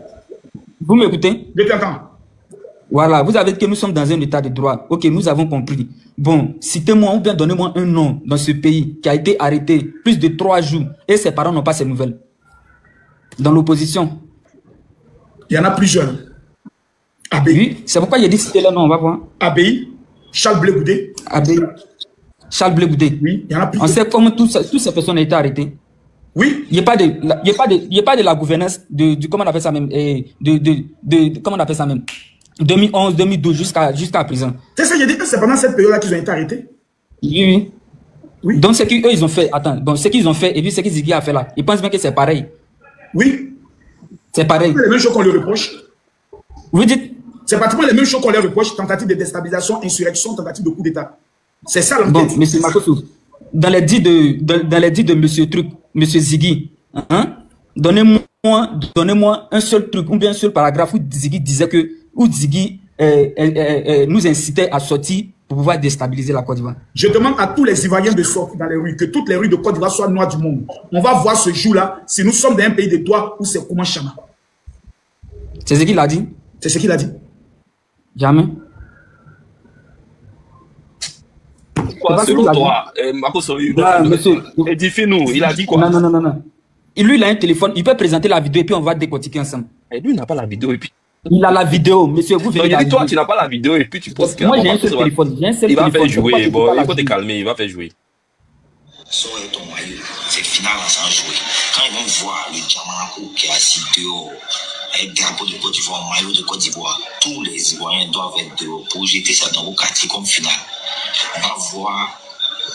Vous m'écoutez? Je t'entends. Voilà, vous avez dit que nous sommes dans un état de droit. Ok, nous avons compris. Bon, citez-moi ou bien donnez-moi un nom dans ce pays qui a été arrêté plus de 3 jours et ses parents n'ont pas ces nouvelles. Dans l'opposition. Il y en a plusieurs. ABI. Oui, c'est pourquoi j'ai dit citer le nom, on va voir. ABI, Charles Blé Goudé. ABI, Charles Blé Goudé. Oui, il y en a plusieurs. On sait comment toutes ces personnes ont été arrêtées. Oui. Il n'y a pas de la gouvernance de comment on appelle ça même, comment on appelle ça même, 2011, 2012 jusqu'à présent. C'est ça, j'ai dit que c'est pendant cette période-là qu'ils ont été arrêtés. Oui. Donc ce qu'ils ils ont fait, ce qu'ils ont fait et puis ce que Ziggy a fait là, ils pensent bien que c'est pareil. Oui. C'est pareil. C'est les mêmes choses qu'on leur reproche. Vous dites? C'est pratiquement les mêmes choses qu'on leur reproche, tentative de déstabilisation, insurrection, tentative de coup d'État. C'est ça l'enquête. Bon, monsieur Makosso, dans les dits de monsieur Truc, monsieur Ziggy, hein, donnez-moi un seul truc, ou bien un seul paragraphe où Ziggy disait que, où Ziggy nous incitait à sortir pour pouvoir déstabiliser la Côte d'Ivoire. Je demande à tous les Ivoiriens de sortir dans les rues, que toutes les rues de Côte d'Ivoire soient noires du monde. On va voir ce jour-là si nous sommes dans un pays de droit ou c'est comment Chama. C'est ce qu'il a dit? C'est ce qu'il a dit. Jamais. Quoi, selon toi, Makosso, édifie-nous, il a dit quoi? Non. Et lui, il a un téléphone, il peut présenter la vidéo et puis on va décortiquer ensemble. Et lui, il n'a pas la vidéo et puis... Il a la vidéo, monsieur, vous verrez. Toi, tu n'as pas la vidéo et puis tu penses que... Moi, j'ai un seul téléphone. Il va faire jouer, bon, il faut te calmer, il va faire jouer. C'est final, ça a joué. Quand ils vont voir le Djamanakou qui est assis dehors, avec drapeau de Côte d'Ivoire, maillot de Côte d'Ivoire, tous les Ivoiriens doivent être dehors pour jeter ça dans vos quartiers comme finale. On va voir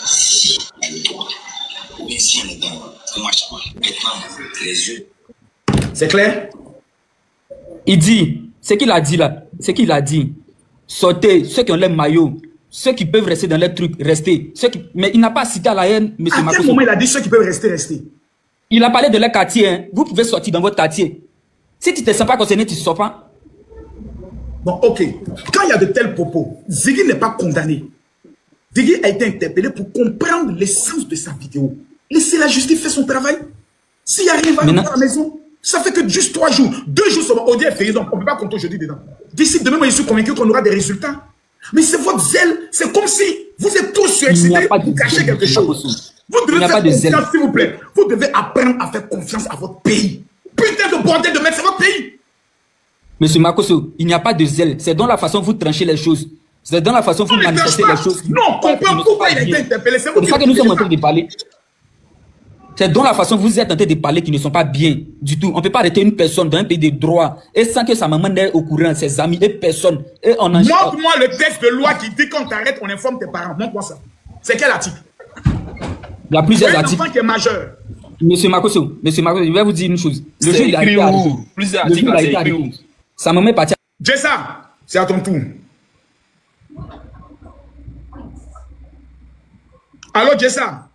si il y a le droit. Ou bien si il y a le droit. Maintenant, les yeux. C'est clair? Il dit, ce qu'il a dit là, sortez, ceux qui ont les maillots, ceux qui peuvent rester dans les trucs, restez. Mais il n'a pas cité à la haine, M. Makosso. À quel moment il a dit ceux qui peuvent rester? Il a parlé de leur quartier, hein. Vous pouvez sortir dans votre quartier. Si tu ne te sens pas concerné, tu ne sors pas. Bon, ok. Quand il y a de tels propos, Ziggy n'est pas condamné. Ziggy a été interpellé pour comprendre l'essence de sa vidéo. Laissez la justice faire son travail. S'il n'y a rien, va à la maison. Ça fait que juste 3 jours, 2 jours sur Audi est férié, donc on ne peut pas compter aujourd'hui dedans. D'ici demain, moi, je suis convaincu qu'on aura des résultats. Mais c'est votre zèle. C'est comme si vous êtes tous surexcités pour cacher quelque chose. Vous devez faire confiance, s'il vous plaît. Vous devez apprendre à faire confiance à votre pays. Putain de bordel de mec, c'est votre pays. Monsieur Makosso, il n'y a pas de zèle. C'est dans la façon dont vous tranchez les choses. C'est dans la façon dont vous manifestez les choses. Non, comprends pourquoi il a été interpellé. C'est pour ça que nous sommes en train de parler. C'est dans la façon dont vous êtes en train de parler qui ne sont pas bien du tout. On ne peut pas arrêter une personne dans un pays de droit et sans que sa maman n'ait au courant, ses amis et personne. Et on montre-moi le texte de loi qui dit quand t'arrêtes, on informe tes parents. Montre-moi ça. C'est quel article? Il y a plusieurs articles. Un enfant qui est majeur. Monsieur Makosso, je vais vous dire une chose. Le jour il a été arrêté. Plusieurs articles, c'est écrit. Sa maman est partie. Jessa, c'est à ton tour. Allô, Jessa?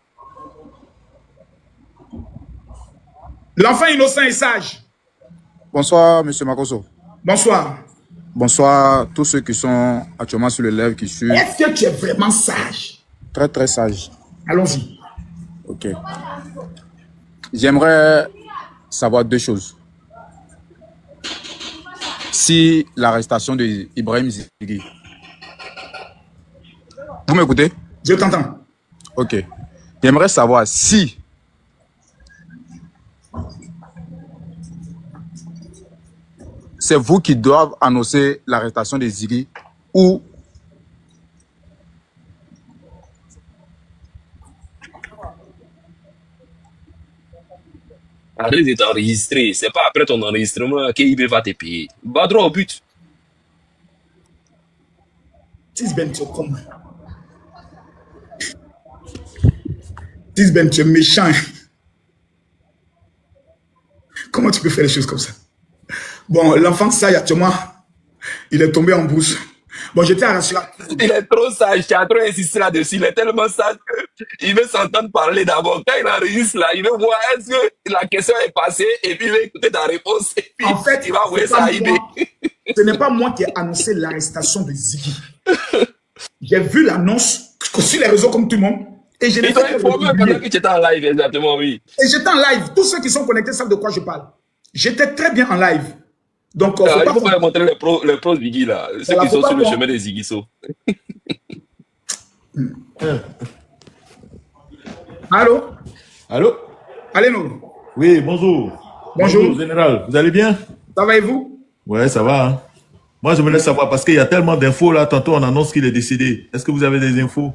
L'enfant innocent et sage. Bonsoir, monsieur Makosso. Bonsoir. Bonsoir tous ceux qui sont actuellement sur le live qui suivent. Est-ce que tu es vraiment sage? Très très sage. Allons-y. Ok. J'aimerais savoir deux choses. Si l'arrestation de Ibrahim Zighi. Vous m'écoutez? Je t'entends. Ok. J'aimerais savoir si c'est vous qui doivent annoncer l'arrestation de Zighi ou Arrête de t'enregistrer. C'est pas après ton enregistrement qu'IB va te payer. Va droit au but. Tisben, tu es con. Tisben, tu es méchant. Comment tu peux faire les choses comme ça? Bon, l'enfant sage actuellement, il est tombé en brousse. Bon, j'étais à rassurer. Il est trop sage, tu as trop insisté là-dessus. Il est tellement sage qu'il veut s'entendre parler d'abord. Quand il enregistre là, il veut voir est-ce que la question est passée et puis il va écouter ta réponse. Et puis En fait, il va envoyer ça à IB. Ce n'est pas moi qui ai annoncé l'arrestation de Zighi. J'ai vu l'annonce sur les réseaux comme tout le monde. Et je l'ai Ils t'ont fait informé pendant que tu étais en live, exactement, oui. Et j'étais en live. Tous ceux qui sont connectés savent de quoi je parle. J'étais très bien en live. Donc, Il faut pas montrer les pros Ziggy là. Ceux qui sont sur le chemin des Ziggy-So. Allô? Allô? Allez, nous. Oui, bonjour. Bonjour. Général. Vous allez bien? Ça va et vous? Ouais, ça va. Hein? Moi, je me laisse savoir parce qu'il y a tellement d'infos là. Tantôt, on annonce qu'il est décédé. Est-ce que vous avez des infos?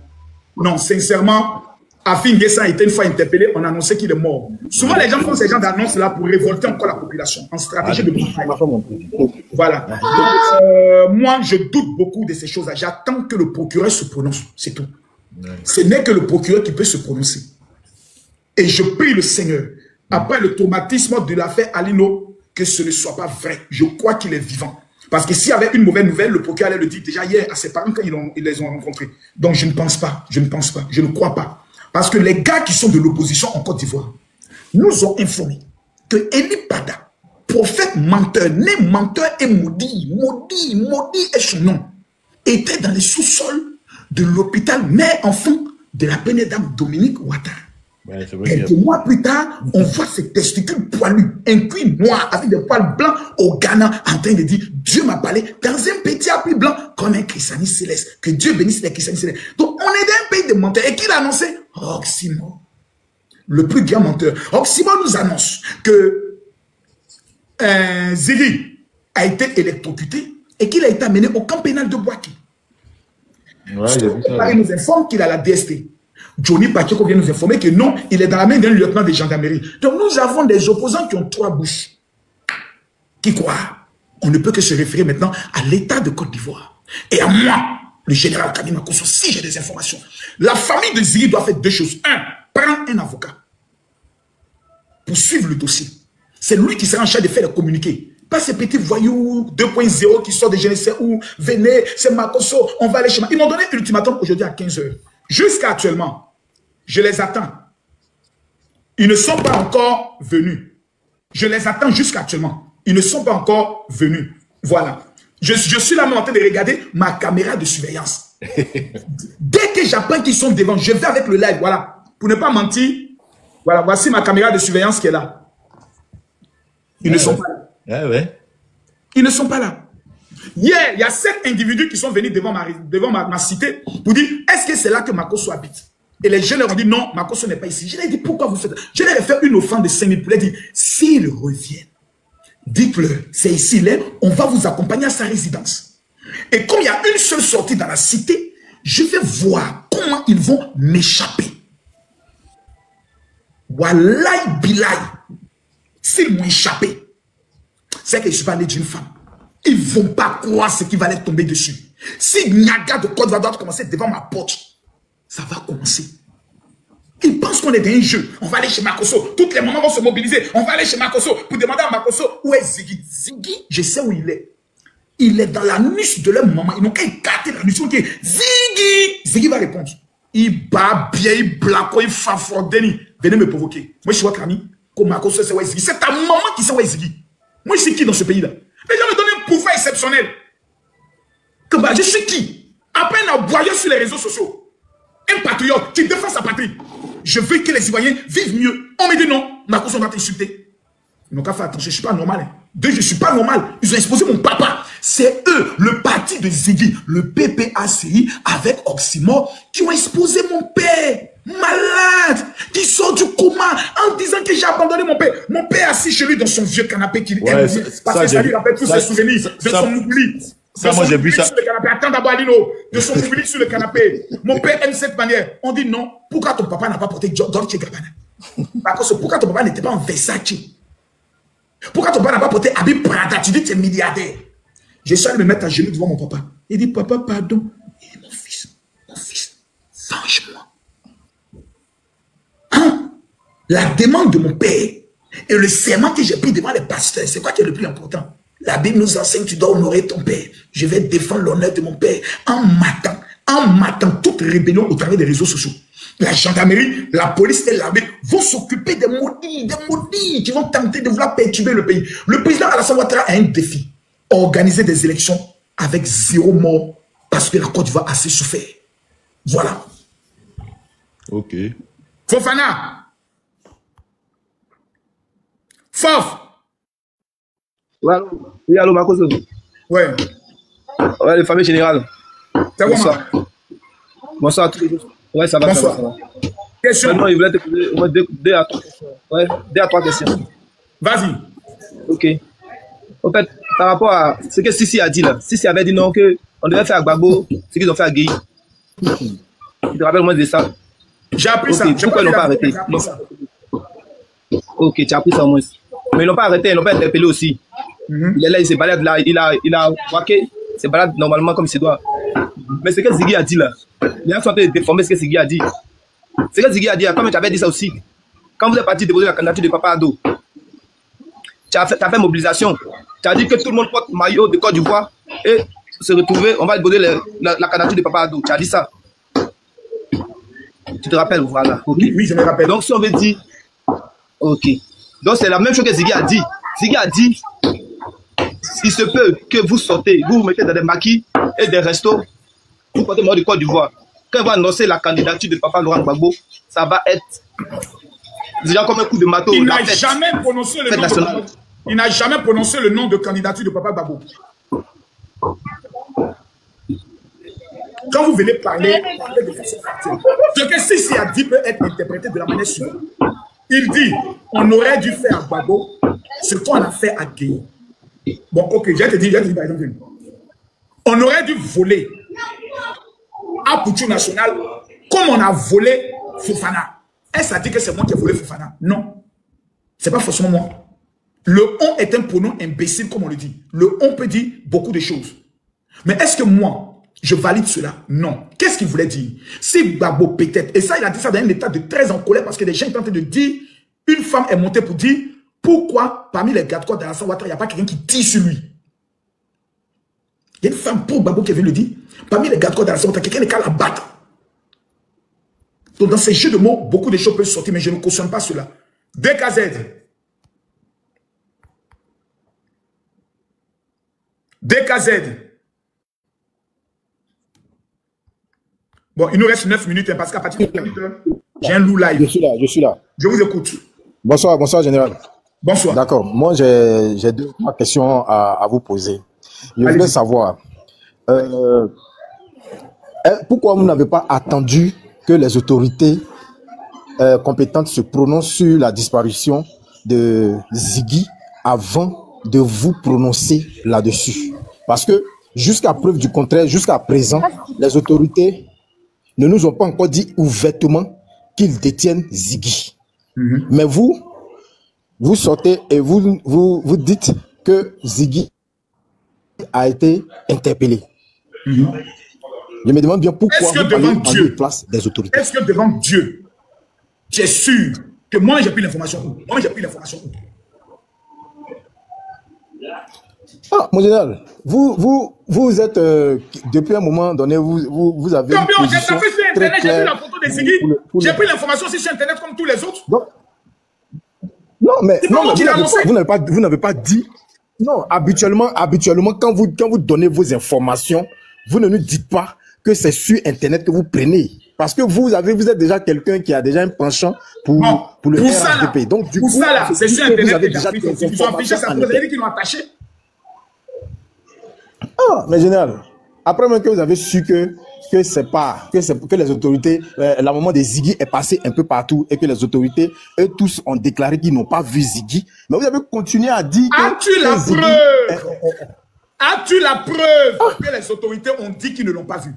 Non, sincèrement, Afin Guessa a été une fois interpellé, on a annoncé qu'il est mort. Souvent, les gens font ces genres d'annonces là pour révolter encore la population en stratégie de bataille. Voilà. Donc, moi, je doute beaucoup de ces choses-là. J'attends que le procureur se prononce. C'est tout. Ce n'est que le procureur qui peut se prononcer. Et je prie le Seigneur, après le traumatisme de l'affaire Alino, que ce ne soit pas vrai. Je crois qu'il est vivant. Parce que s'il y avait une mauvaise nouvelle, le procureur allait le dire déjà hier à ses parents quand ils les ont rencontrés. Donc je ne pense pas, je ne crois pas. Parce que les gars qui sont de l'opposition en Côte d'Ivoire nous ont informé que Eli Pada, prophète menteur, né menteur et maudit est son nom, était dans les sous-sols de l'hôpital mère-enfant de la bénie dame Dominique Ouattara. Ouais, quelques mois plus tard, on voit ses testicules poilus, un cuir noir avec des poils blancs au Ghana, en train de dire Dieu m'a parlé dans un petit appui blanc comme un christianisme céleste. Que Dieu bénisse les christianistes célestes. Donc on est dans un pays de menteurs. Et qui l'a annoncé? Oximo, le plus grand menteur. Oximo nous annonce que Ziggy a été électrocuté et qu'il a été amené au camp pénal de Bouaké. Il nous informe qu'il a la DST. Johnny Pacheco vient nous informer que non, il est dans la main d'un lieutenant de gendarmerie. Donc nous avons des opposants qui ont trois bouches. Qui croient? On ne peut que se référer maintenant à l'État de Côte d'Ivoire. Et à moi, le général Kadima Kosso, si j'ai des informations. La famille de Ziggy doit faire deux choses. Un, prendre un avocat pour suivre le dossier. C'est lui qui sera en charge de faire les communiqués. Pas ces petits voyous 2.0 qui sortent de je ne sais où. Venez, c'est Makosso, on va aller chez moi. Ils m'ont donné un ultimatum aujourd'hui à 15 h. Jusqu'à actuellement, je les attends. Ils ne sont pas encore venus. Je les attends jusqu'à actuellement. Ils ne sont pas encore venus. Voilà. Je suis là en train de regarder ma caméra de surveillance. Dès que j'apprends qu'ils sont devant, je vais avec le live. Voilà. Pour ne pas mentir, voilà, voici ma caméra de surveillance qui est là. Ils ne sont pas là. Ils ne sont pas là. Hier, il y a 7 individus qui sont venus devant ma cité pour dire, est-ce que c'est là que Makosso habite? Et les jeunes leur ont dit, non, Makosso n'est pas ici. Je leur ai dit, pourquoi vous faites ça? Je leur ai fait une offrande de 5 000 pour leur dire, s'ils reviennent, dites-leur, c'est ici, là, on va vous accompagner à sa résidence. Et comme il y a une seule sortie dans la cité, je vais voir comment ils vont m'échapper. Wallahi billahi, s'ils m'ont échappé, c'est que je suis pas allé d'une femme. Ils ne vont pas croire ce qui va leur tomber dessus. Si Niaga de Côte d'Ivoire doit commencer devant ma porte, ça va commencer. Ils pensent qu'on est dans un jeu. On va aller chez Makosso. Toutes les mamans vont se mobiliser. On va aller chez Makosso pour demander à Makosso où est Ziggy. Ziggy, je sais où il est. Il est dans la niche de leur maman. Ils n'ont qu'à écarter la niche. Ziggy. Ziggy va répondre. Il bat bien, il blague, il fafordeni. Venez me provoquer. Moi, je suis votre ami. Comme Makosso sait où est Ziggy. C'est ta maman qui sait où est Ziggy. Moi, je suis qui dans ce pays-là? Les gens me donnent un pouvoir exceptionnel. je suis qui? Après un aboyeur sur les réseaux sociaux. Un patriote qui défend sa patrie. Je veux que les Ivoiriens vivent mieux. On me dit non, Makosso va t'insulter. Ils n'ont qu'à faire attention, je ne suis pas normal. Hein. Deux, je ne suis pas normal. Ils ont exposé mon papa. C'est eux, le parti de Ziggy, le PPACI, avec Oxymore, qui ont exposé mon père. Malade, qui sort du coma en disant que j'ai abandonné mon père. Mon père assis chez lui dans son vieux canapé qu'il aime. Parce que ça lui rappelle tous ses souvenirs de son oubli. Ça, moi j'ai vu ça. Sur le canapé. Attends d'abord, Alino, de son oubli sur le canapé. Mon père aime cette manière. On dit non. Pourquoi ton papa n'a pas porté Dolce Gabbana? Pourquoi ton papa n'était pas en Versace? Pourquoi ton papa n'a pas porté habit Prada? Tu dis que tu es milliardaire. Je suis allé me mettre à genoux devant mon papa. Il dit, papa, pardon. Il dit, mon fils, venge-moi. Hein? La demande de mon père et le serment que j'ai pris devant les pasteurs, c'est quoi qui est le plus important? La Bible nous enseigne, tu dois honorer ton père. Je vais défendre l'honneur de mon père en matant toute rébellion au travers des réseaux sociaux. La gendarmerie, la police et l'armée vont s'occuper des maudits qui vont tenter de vouloir perturber le pays. Le président Alassane Ouattara a un défi. Organiser des élections avec 0 mort parce que la Côte d'Ivoire a assez souffert. Voilà. Ok. Fofana. Fof. Oui, allô, Makosso. Ouais. Ouais, le fameux général. Bonsoir. Bonsoir à tous les deux. Ouais, ça va, bonsoir. ça va. Question. Maintenant, il voulait te poser 2 à 3 questions. Ouais, 2 à 3 questions. Vas-y. Ok. En fait, par rapport à ce que Sissi a dit là, Sissi avait dit non, qu'on devait faire à Gbagbo ce qu'ils ont fait à Gueye. Tu te rappelles moins de ça? J'ai appris ça. Pourquoi ils n'ont pas arrêté? Ok, tu as appris ça au moins. Mais ils n'ont pas arrêté, ils n'ont pas interpellé aussi. Il est là, il se balade là, il a braqué, il se balade normalement comme il se doit. Mais ce que Ziggy a dit là, les gens sont en train de déformer ce que Ziggy a dit. Ce que Ziggy a dit, comme tu avais dit ça aussi, quand vous êtes parti déposer la candidature de Papa Ado, tu as fait mobilisation. Tu as dit que tout le monde porte maillot de Côte d'Ivoire et se retrouver, on va déposer la candidature de Papa Ado. Tu as dit ça. Tu te rappelles, voilà. Okay. Oui, je me rappelle. Donc, si on veut dire, ok. Donc, c'est la même chose que Ziggy a dit. Ziggy a dit, il se peut que vous sortez, vous vous mettez dans des maquis et des restos, vous portez maillot de Côte d'Ivoire. Quand il va annoncer la candidature de Papa Laurent Gbagbo, ça va être déjà comme un coup de marteau. Il n'a jamais prononcé le nom de... Il n'a jamais prononcé le nom de candidature de Papa Gbagbo. Quand vous venez parler de façon factuelle, ce que Sissi a dit peut être interprété de la manière suivante. Il dit, on aurait dû faire à Gbagbo ce qu'on a fait à Gueye. Bon, ok, j'ai te dit par exemple, on aurait dû voler à Poutou National comme on a volé Fofana. Est-ce à dire que c'est moi qui ai volé Fofana? Non. C'est pas forcément moi. Le on est un pronom imbécile, comme on le dit. Le on peut dire beaucoup de choses. Mais est-ce que moi, je valide cela? Non. Qu'est-ce qu'il voulait dire? Si Gbagbo peut-être, et ça, il a dit ça dans un état de très en colère parce que des gens étaient en train de dire, une femme est montée pour dire, pourquoi parmi les gardes-corps d'Alassane Ouattara, il n'y a pas quelqu'un qui tire sur lui? Il y a une femme pour Gbagbo qui vient le dire, parmi les gardes-corps d'Alassane Ouattara, quelqu'un n'est qu'à la battre. Donc dans ces jeux de mots, beaucoup de choses peuvent sortir, mais je ne cautionne pas cela. DKZ. Bon, il nous reste 9 minutes parce qu'à partir de 9 minutes, j'ai un loup live. Je suis là. Je vous écoute. Bonsoir, général. Bonsoir. D'accord. Moi, j'ai 2-3 questions à vous poser. Je voulais savoir, pourquoi vous n'avez pas attendu que les autorités compétentes se prononcent sur la disparition de Ziggy avant de vous prononcer là-dessus? Parce que jusqu'à preuve du contraire, jusqu'à présent, les autorités ne nous ont pas encore dit ouvertement qu'ils détiennent Ziggy. Mais vous sortez et vous dites que Ziggy a été interpellé. Je me demande bien pourquoi vous parlez en lieu de place des autorités. Est-ce que devant Dieu, tu es sûr que moi j'ai pris l'information? Ah, mon général, vous êtes, depuis un moment donné, vous avez une position très claire. J'ai vu la photo de Ziggy, j'ai pris l'information aussi sur Internet comme tous les autres. Non, mais vous n'avez pas dit. Non, habituellement, quand vous donnez vos informations, vous ne nous dites pas que c'est sur Internet que vous prenez. Parce que vous êtes déjà quelqu'un qui a déjà un penchant pour le RHDP. Donc, du coup, ça là, c'est sur Internet. Vous avez déjà des ils ont affiché ça. Vous avez dit qu'ils l'ont attaché. Ah, mais général, après même que vous avez su que les autorités, la maman de Ziggy est passée un peu partout et que les autorités, eux tous ont déclaré qu'ils n'ont pas vu Ziggy. Mais vous avez continué à dire As-tu la preuve? As-tu la preuve que les autorités ont dit qu'ils ne l'ont pas vu?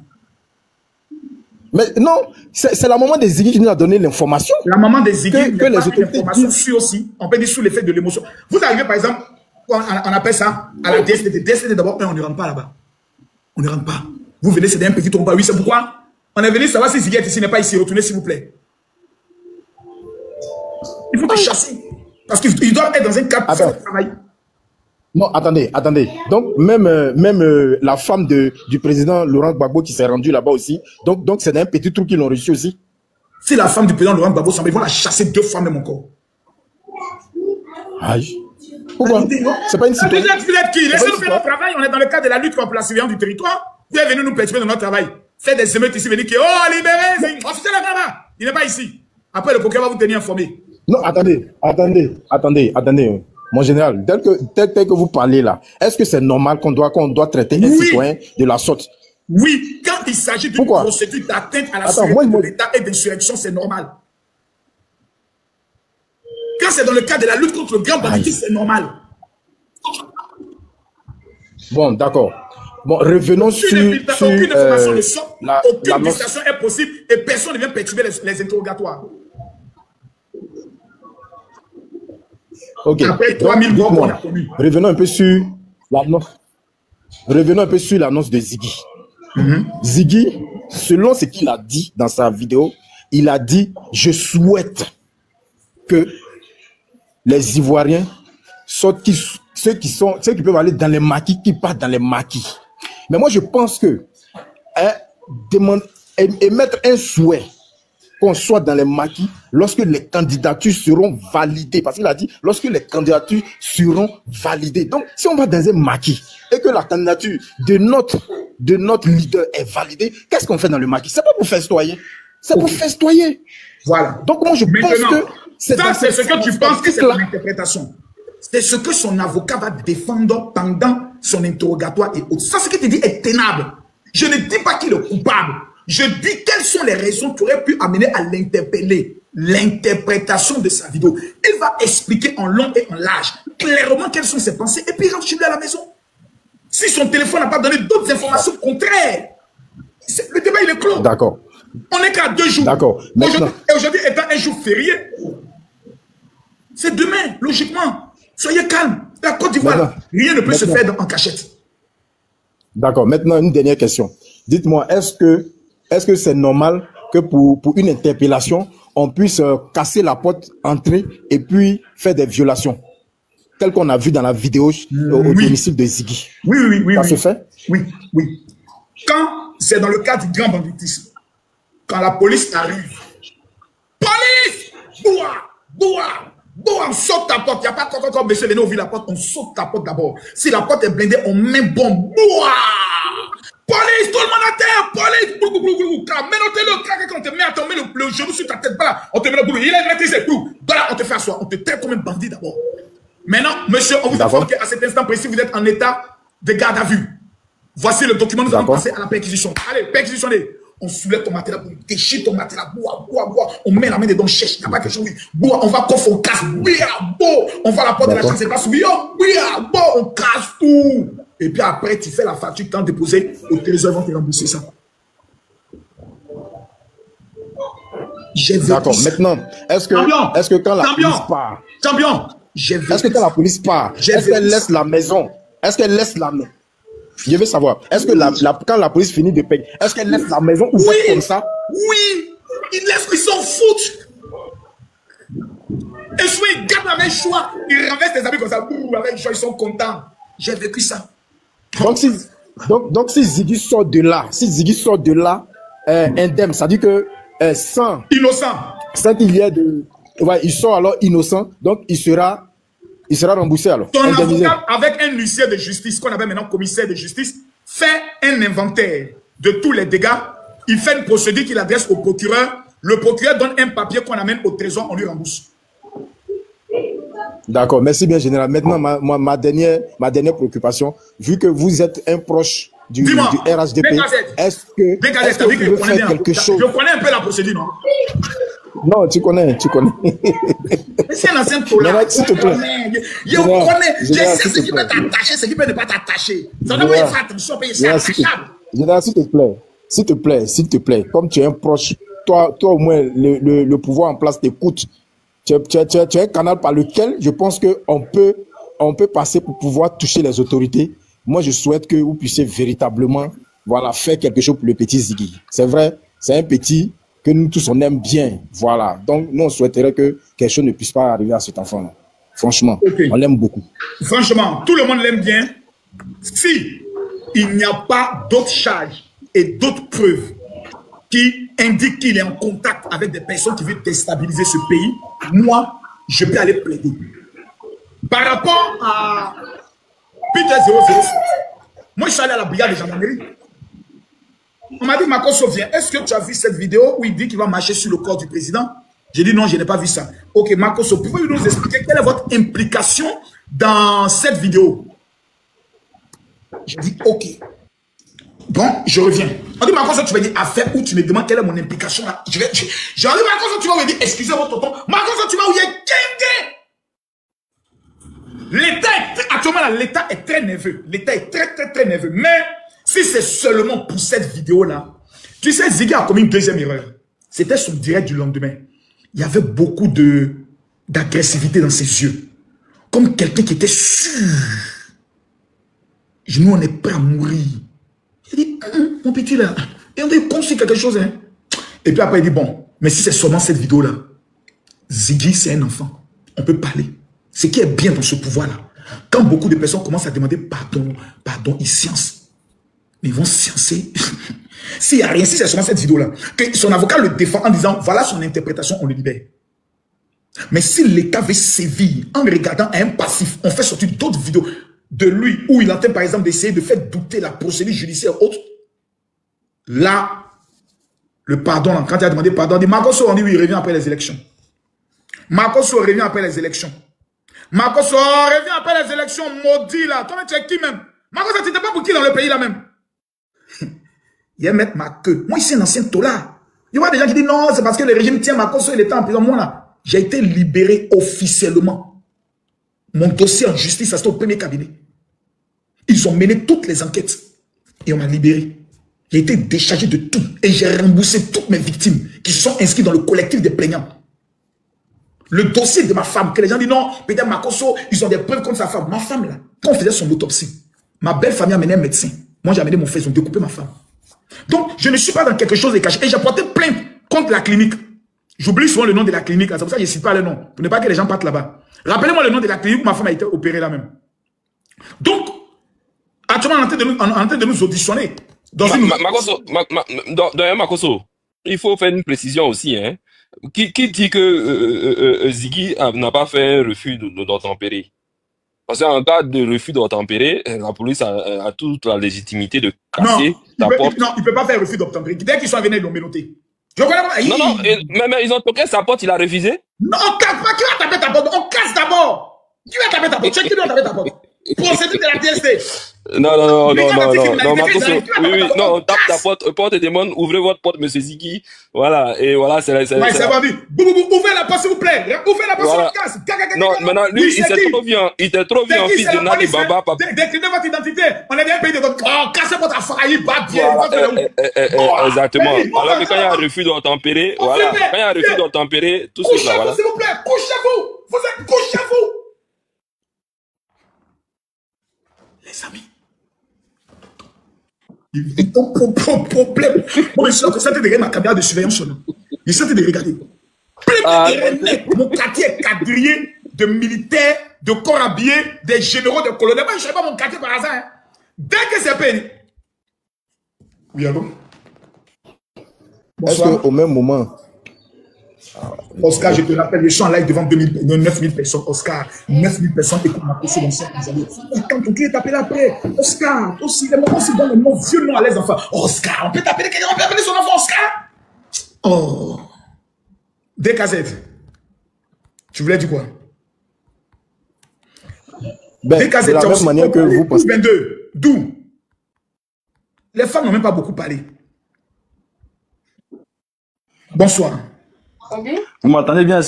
Mais non, c'est la maman de Ziggy qui nous a donné l'information. La maman de Ziggy que les autorités l'information sur aussi. On peut dire sous l'effet de l'émotion. Vous arrivez par exemple, on appelle ça à la DSTD. DSTD d'abord, on ne rentre pas là-bas. On ne rentre pas. Vous venez, c'est un petit tombeau. Oui, c'est pourquoi on est venu savoir si Ziggy est ici, n'est pas ici. Retournez s'il vous plaît. Il faut te chasser. Parce qu'ils doivent être dans un cadre pour faire le travail. Non, attendez. Donc, même la femme du président Laurent Gbagbo qui s'est rendue là-bas aussi. Donc c'est un petit truc qu'ils l'ont reçu aussi. Si la femme du président Laurent Gbagbo s'en va, ils vont la chasser 2 fois même encore. Aïe. Pourquoi? C'est pas une situation. Vous êtes qui? Laissez-nous faire notre travail. On est dans le cadre de la lutte contre la surveillance du territoire. Vous êtes venu nous perturber dans notre travail. Faites des émeutes ici, venez qui oh, libérez, officiel là-bas. Il n'est pas ici. Après, le procureur va vous tenir informé. Non, attendez. Mon général, tel que vous parlez là, est-ce que c'est normal qu'on doit traiter un citoyen de la sorte? Oui, quand il s'agit d'une procédure d'atteinte à la sécurité de l'État et d'insurrection, c'est normal. Quand c'est dans le cadre de la lutte contre le grand banditisme, c'est normal. Bon, d'accord. Bon, revenons sur aucune information ne sort, aucune discussion est possible et personne ne vient perturber les interrogatoires. Ok. Après 3000 voix qu'on a connu. Revenons un peu sur l'annonce de Ziggy. Ziggy, selon ce qu'il a dit dans sa vidéo, il a dit « Je souhaite que les Ivoiriens sortent, ceux qui peuvent aller dans les maquis, qui partent dans les maquis. » Mais moi, je pense que émettre un souhait qu'on soit dans les maquis lorsque les candidatures seront validées. Parce qu'il a dit, lorsque les candidatures seront validées. Donc, si on va dans un maquis et que la candidature de notre leader est validée, qu'est-ce qu'on fait dans le maquis? C'est pas pour festoyer. C'est pour festoyer. Voilà. Donc, moi, je pense que c'est ce que tu penses que c'est l'interprétation. C'est ce que son avocat va défendre pendant son interrogatoire et autres. Ça, ce que tu dis est tenable. Je ne dis pas qu'il est coupable. Je dis quelles sont les raisons qui auraient pu amener à l'interpeller. L'interprétation de sa vidéo. Il va expliquer en long et en large, clairement quelles sont ses pensées, et puis il rentre chez lui à la maison. Si son téléphone n'a pas donné d'autres informations contraires, le débat il est clos. D'accord. On n'est qu'à 2 jours. D'accord. Aujourd'hui étant un jour férié, c'est demain, logiquement. Soyez calme. La Côte d'Ivoire, rien ne peut se faire en cachette. D'accord. Maintenant, une dernière question. Dites-moi, est-ce que c'est normal que pour une interpellation, on puisse casser la porte, entrer et puis faire des violations, tel qu'on a vu dans la vidéo au domicile de Ziggy? Oui. Ça se fait? Oui. Quand c'est dans le cas du grand banditisme, quand la police arrive, police, on saute ta porte. Il n'y a pas comme monsieur Léno ouvre la porte, on saute ta porte d'abord. Si la porte est blindée, on met bombe. Police, tout le monde à terre, police, mets-le, quand on te met à tomber le genou sur ta tête, voilà, on te met le boulot, il est maîtrisé, voilà, on te fait asseoir, on te traite comme un bandit d'abord. Maintenant, monsieur, on vous informe qu'à cet instant précis, vous êtes en état de garde à vue. Voici le document, nous allons passer à la perquisition. Allez, perquisitionnez. On soulève ton matelas, on déchire ton matelas, bois, on met la main dedans, cherche, il n'y a pas quelque chose, bois, on va coffre, on casse, on va à la porte de la chambre, c'est pas souillé, on casse tout. Et puis après, tu fais la facture, quand déposé, au trésor, ils vont te rembourser ça. D'accord, maintenant, est-ce que quand la police part, est-ce que quand la police part, est-ce qu'elle laisse la maison? Est-ce qu'elle laisse la maison? Je veux savoir, est-ce que quand la police finit de payer, est-ce qu'elle laisse la maison ou fait comme ça? Oui, ils s'en foutent. Et souvent, ils gardent avec choix, ils renversent tes amis comme ça, avec choix, ils sont contents. J'ai vécu ça. Donc si Ziggy sort de là, indemne, ça dit que innocent. Sans qu'il y ait il sort alors innocent, donc il sera remboursé alors. Ton avocat avec un huissier de justice, qu'on appelle maintenant commissaire de justice, fait un inventaire de tous les dégâts. Il fait une procédure qu'il adresse au procureur. Le procureur donne un papier qu'on amène au trésor, on lui rembourse. D'accord, merci bien, général. Maintenant, ma dernière préoccupation, vu que vous êtes un proche du RHDP, est-ce que vous pouvez faire quelque chose? Je connais un peu la procédure, non? Non, tu connais. C'est un ancien tolard. S'il te plaît. Je connais. Je sais ce qui peut t'attacher, ce qui peut ne pas t'attacher. Ça doit faire attention, c'est attachable. Général, s'il te plaît. Comme tu es un proche, toi au moins, le pouvoir en place t'écoute. Tu es un canal par lequel je pense qu'on peut passer pour pouvoir toucher les autorités. Moi, je souhaite que vous puissiez véritablement faire quelque chose pour le petit Ziggy. C'est vrai, c'est un petit que nous tous on aime bien. Voilà. Donc, nous, on souhaiterait que quelque chose ne puisse pas arriver à cet enfant-là. Franchement, on l'aime beaucoup. Franchement, tout le monde l'aime bien. Si il n'y a pas d'autres charges et d'autres preuves qui indiquent qu'il est en contact avec des personnes qui veulent déstabiliser ce pays, moi, je peux aller plaider. Par rapport à Peter 007, moi, je suis allé à la brigade de gendarmerie. On m'a dit, Makosso, viens, est-ce que tu as vu cette vidéo où il dit qu'il va marcher sur le corps du président? J'ai dit non, je n'ai pas vu ça. Ok, Makosso, pouvez-vous nous expliquer quelle est votre implication dans cette vidéo? J'ai dit ok. Bon, je reviens. On dit, Makosso, tu vas dire affaire où tu me demandes quelle est mon implication là. J'ai dit, Makosso, tu vas me dire, excusez-moi, tonton. Makosso, tu vas où il y a l'État, actuellement, l'État est très nerveux. L'État est très nerveux. Mais si c'est seulement pour cette vidéo-là, tu sais, Ziggy a commis une deuxième erreur. C'était son direct du lendemain. Il y avait beaucoup d'agressivité dans ses yeux. Comme quelqu'un qui était sûr. Nous, on est prêt à mourir. Il dit, mon petit là, et on dit, construire quelque chose. Hein. Et puis après, il dit, bon, mais si c'est seulement cette vidéo-là, Ziggy, c'est un enfant. On peut parler. Ce qui est bien dans ce pouvoir-là. Quand beaucoup de personnes commencent à demander pardon, ils sciencent. Mais ils vont sciencer. S'il n'y a rien, si c'est seulement cette vidéo-là, que son avocat le défend en disant, voilà son interprétation, on le libère. Mais si l'État veut sévir en regardant un passif, on fait sortir d'autres vidéos de lui où il entend par exemple d'essayer de faire douter la procédure judiciaire autre. Là, le pardon, quand il a demandé pardon, on dit Makosso, on dit oui, il revient après les élections. Makosso revient après les élections. Makosso revient après les élections, maudit là. Toi, tu es qui même? Makosso, tu n'étais pas pour qui dans le pays là même? Il va mettre ma queue. Moi, ici, un ancien tolard. Il y a des gens qui disent non, c'est parce que le régime tient Makosso, il était en prison. Moi là, j'ai été libéré officiellement. Mon dossier en justice, ça c'était au premier cabinet. Ils ont mené toutes les enquêtes et on m'a libéré. J'ai été déchargé de tout et j'ai remboursé toutes mes victimes qui se sont inscrites dans le collectif des plaignants. Le dossier de ma femme, que les gens disent non, peut-être Makosso, ils ont des preuves contre sa femme. Ma femme là, quand on faisait son autopsie, ma belle famille a amené un médecin. Moi j'ai amené mon frère, ils ont découpé ma femme. Donc je ne suis pas dans quelque chose de caché et j'ai porté plainte contre la clinique. J'oublie souvent le nom de la clinique, c'est pour ça que je ne cite pas le nom, pour ne pas que les gens partent là-bas. Rappelez-moi le nom de la clinique où ma femme a été opérée là même. Donc, actuellement, on est en train de nous auditionner. Makosso, il faut faire une précision aussi. Hein. Qui dit que Ziggy n'a pas fait un refus d'obtempérer? Parce qu'en cas de refus d'obtempérer, la police a toute la légitimité de casser la porte. Non, il ne peut pas faire refus d'obtempérer. Dès qu'ils sont venus, ils l'ont menotté. Je connais pas. Non, mais ils ont toqué sa porte, il a refusé. Non, on casse pas. Qui va taper ta porte? On casse d'abord. Qui va taper ta porte? Qui doit taper ta porte? Procédure de la TST. Non, Makosso, oui, non, on tape ta porte et demande, ouvrez votre porte, monsieur Ziggy. Voilà, et voilà, c'est ouais, c'est pas dit. Ouvrez la porte, s'il vous plaît. Ouvrez la porte, voilà. On casse. Non, maintenant, lui, il s'est trop vu en fils de Nani Baba. Déclinez votre identité. On est bien payé de votre. Oh, cassez votre failli, pas bien. Exactement. Alors que quand il y a un refus d'obtempérer, voilà. Quand il y a un refus d'obtempérer, tout ce là, voilà. S'il vous plaît, couchez-vous. Vous êtes couchez-vous. Les amis. Ils ont problème. Moi, je suis en train de regarder ma caméra de surveillance. Je suis en train de regarder. Mon quartier est quadrillé de militaires, de corps habillés, des généraux, de colonels. Moi, je ne sais pas mon quartier par hasard. Hein. Dès que c'est payé. Oui, allô? Est-ce qu'au même moment, Oscar, je te rappelle, je suis en live devant 9000 personnes. Oscar, 9000 personnes écoutent ma question dans cette années. Quand ton cul est appelé après, Oscar, aussi, les moments, c'est dans le nom violent à les enfants. Oscar, on peut t'appeler quelqu'un, on peut appeler son enfant Oscar. Oh. DKZ. Tu voulais dire quoi? Ben, de la même manière que vous pensez. 22. D'où? Les femmes n'ont même pas beaucoup parlé. Bonsoir. Vous m'entendez bien?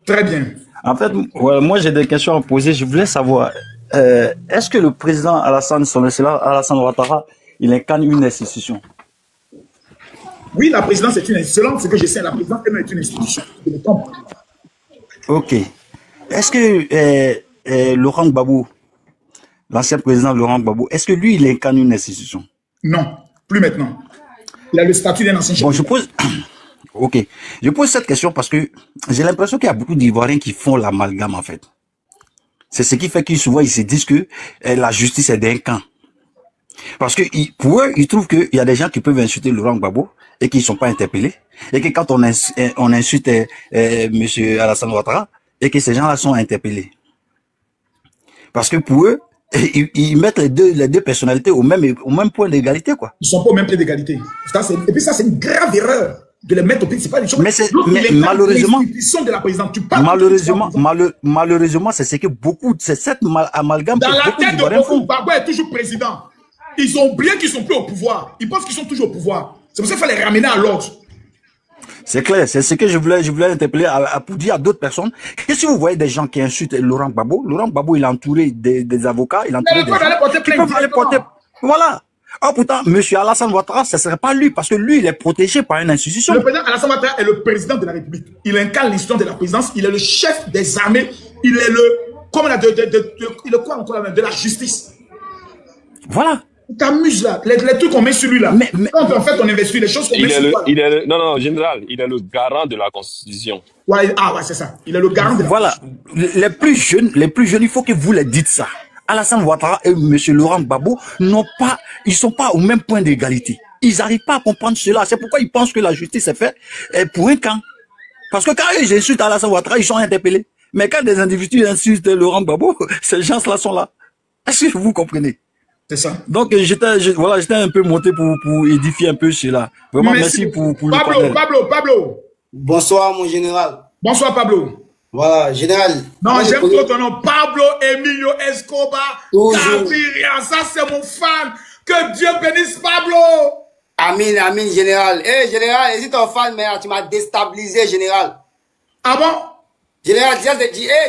Très bien. En fait, moi j'ai des questions à poser. Je voulais savoir, est-ce que le président Alassane Ouattara, il incarne une institution? Oui, la présidence est une institution. Selon ce que je sais, la présidence est une institution. Ok. Est-ce que Laurent Gbagbo, l'ancien président Laurent Gbagbo, est-ce que lui, il incarne une institution? Non, plus maintenant. Il a le statut d'un ancien chef. Bon, je pose... Ok. Je pose cette question parce que j'ai l'impression qu'il y a beaucoup d'Ivoiriens qui font l'amalgame, en fait. C'est ce qui fait qu'ils souvent, ils se disent que la justice est d'un camp. Parce que pour eux, ils trouvent qu'il y a des gens qui peuvent insulter Laurent Gbagbo et qui ne sont pas interpellés. Et que quand on insulte M. Alassane Ouattara, et que ces gens-là sont interpellés. Parce que pour eux, ils mettent les deux personnalités au même point d'égalité, quoi. Ils ne sont pas au même point d'égalité. Et puis ça, c'est une grave erreur de les mettre au principal. Mais malheureusement, de la présidente, malheureusement, c'est ce que beaucoup, c'est cette amalgame. Dans la tête de beaucoup, Gbagbo est toujours président. Ils ont oublié qu'ils sont plus au pouvoir. Ils pensent qu'ils sont toujours au pouvoir. C'est pour ça qu'il faut les ramener à l'ordre. C'est clair, c'est ce que je voulais interpeller pour dire à d'autres personnes que si vous voyez des gens qui insultent Laurent Gbagbo, il est entouré des avocats, il est entouré des gens qui peuvent aller porter. Voilà. Ah, pourtant, M. Alassane Ouattara, ce ne serait pas lui, parce que lui, il est protégé par une institution. Le président Alassane Ouattara est le président de la République. Il incarne l'institution de la présidence, il est le chef des armées, il est de la justice. Voilà. T'amuses là, les trucs qu'on met sur lui là. Quand en fait on investit les choses qu'on met sur lui. Non, général, il est le garant de la Constitution. Ouais, c'est ça. Il est le garant de la Constitution. Voilà. Les plus jeunes, il faut que vous les dites ça. Alassane Ouattara et M. Laurent Gbagbo ils sont pas au même point d'égalité. Ils n'arrivent pas à comprendre cela. C'est pourquoi ils pensent que la justice est faite pour un camp. Parce que quand ils insultent Alassane Ouattara, ils sont interpellés. Mais quand des individus insultent Laurent Gbagbo, ces gens-là sont là. Est-ce que vous comprenez? C'est ça. Donc, j'étais un peu monté pour édifier un peu cela. Vraiment, merci pour le panel. Pablo. Bonsoir, mon général. Bonsoir, Pablo. Voilà, général. Non, j'aime trop ton nom. Pablo Emilio Escobar. Gaviria, ça c'est mon fan. Que Dieu bénisse Pablo. Amin, général. Général, hésite ton fan, mais tu m'as déstabilisé, général. Ah bon? Général,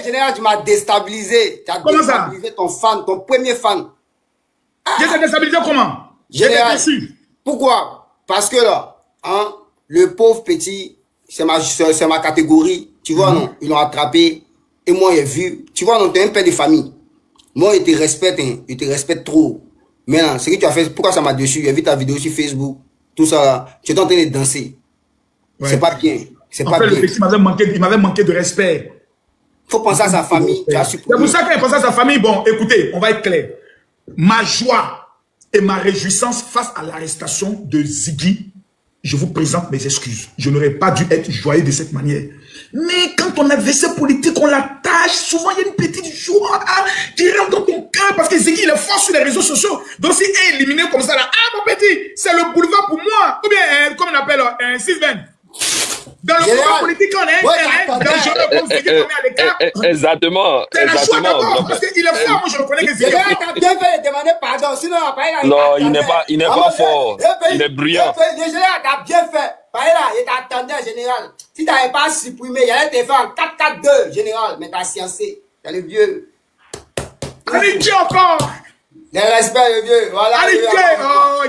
général, tu m'as déstabilisé. Tu as déstabilisé ton fan, ton premier fan. J'ai été déstabilisé comment? Général, pourquoi? Parce que là, le pauvre petit, c'est ma catégorie. Tu vois, non? Ils l'ont attrapé. Et moi, j'ai vu. Tu vois, non? Tu es un père de famille. Moi, je te respecte trop. Mais non, ce que tu as fait, pourquoi ça m'a dessus? J'ai vu ta vidéo sur Facebook. Tout ça là. Tu es en train de danser. Ouais. C'est pas bien. C'est pas bien. Le petit il m'avait manqué de respect. Faut penser à sa famille. C'est pour ça qu'il pense à sa famille. Bon, écoutez, on va être clair. Ma joie et ma réjouissance face à l'arrestation de Ziggy, je vous présente mes excuses. Je n'aurais pas dû être joyeux de cette manière. Mais quand ton adversaire politique, on l'attache, souvent il y a une petite joie qui rentre dans ton cœur parce que Ziggy il est fort sur les réseaux sociaux. Donc s'il est éliminé comme ça là, mon petit, c'est le boulevard pour moi. Ou bien, comme on appelle, 620. Dans le mouvement politique, on est dangereux comme Ziggy qu'on met à l'écart. Exactement. C'est la joie d'abord, parce qu'il est fort, moi je reconnais que Ziggy. T'as bien fait de demander pardon, sinon non, il n'est pas fort. Il est brillant. Général, t'as bien fait. Là, il t'attendait, général. Si t'avais pas supprimé, il allait te faire en 4-4-2, général. Mais t'as sciencé. T'as le vieux. Allez, Dieu encore. Le respect, le vieux. Voilà. Allez, Dieu.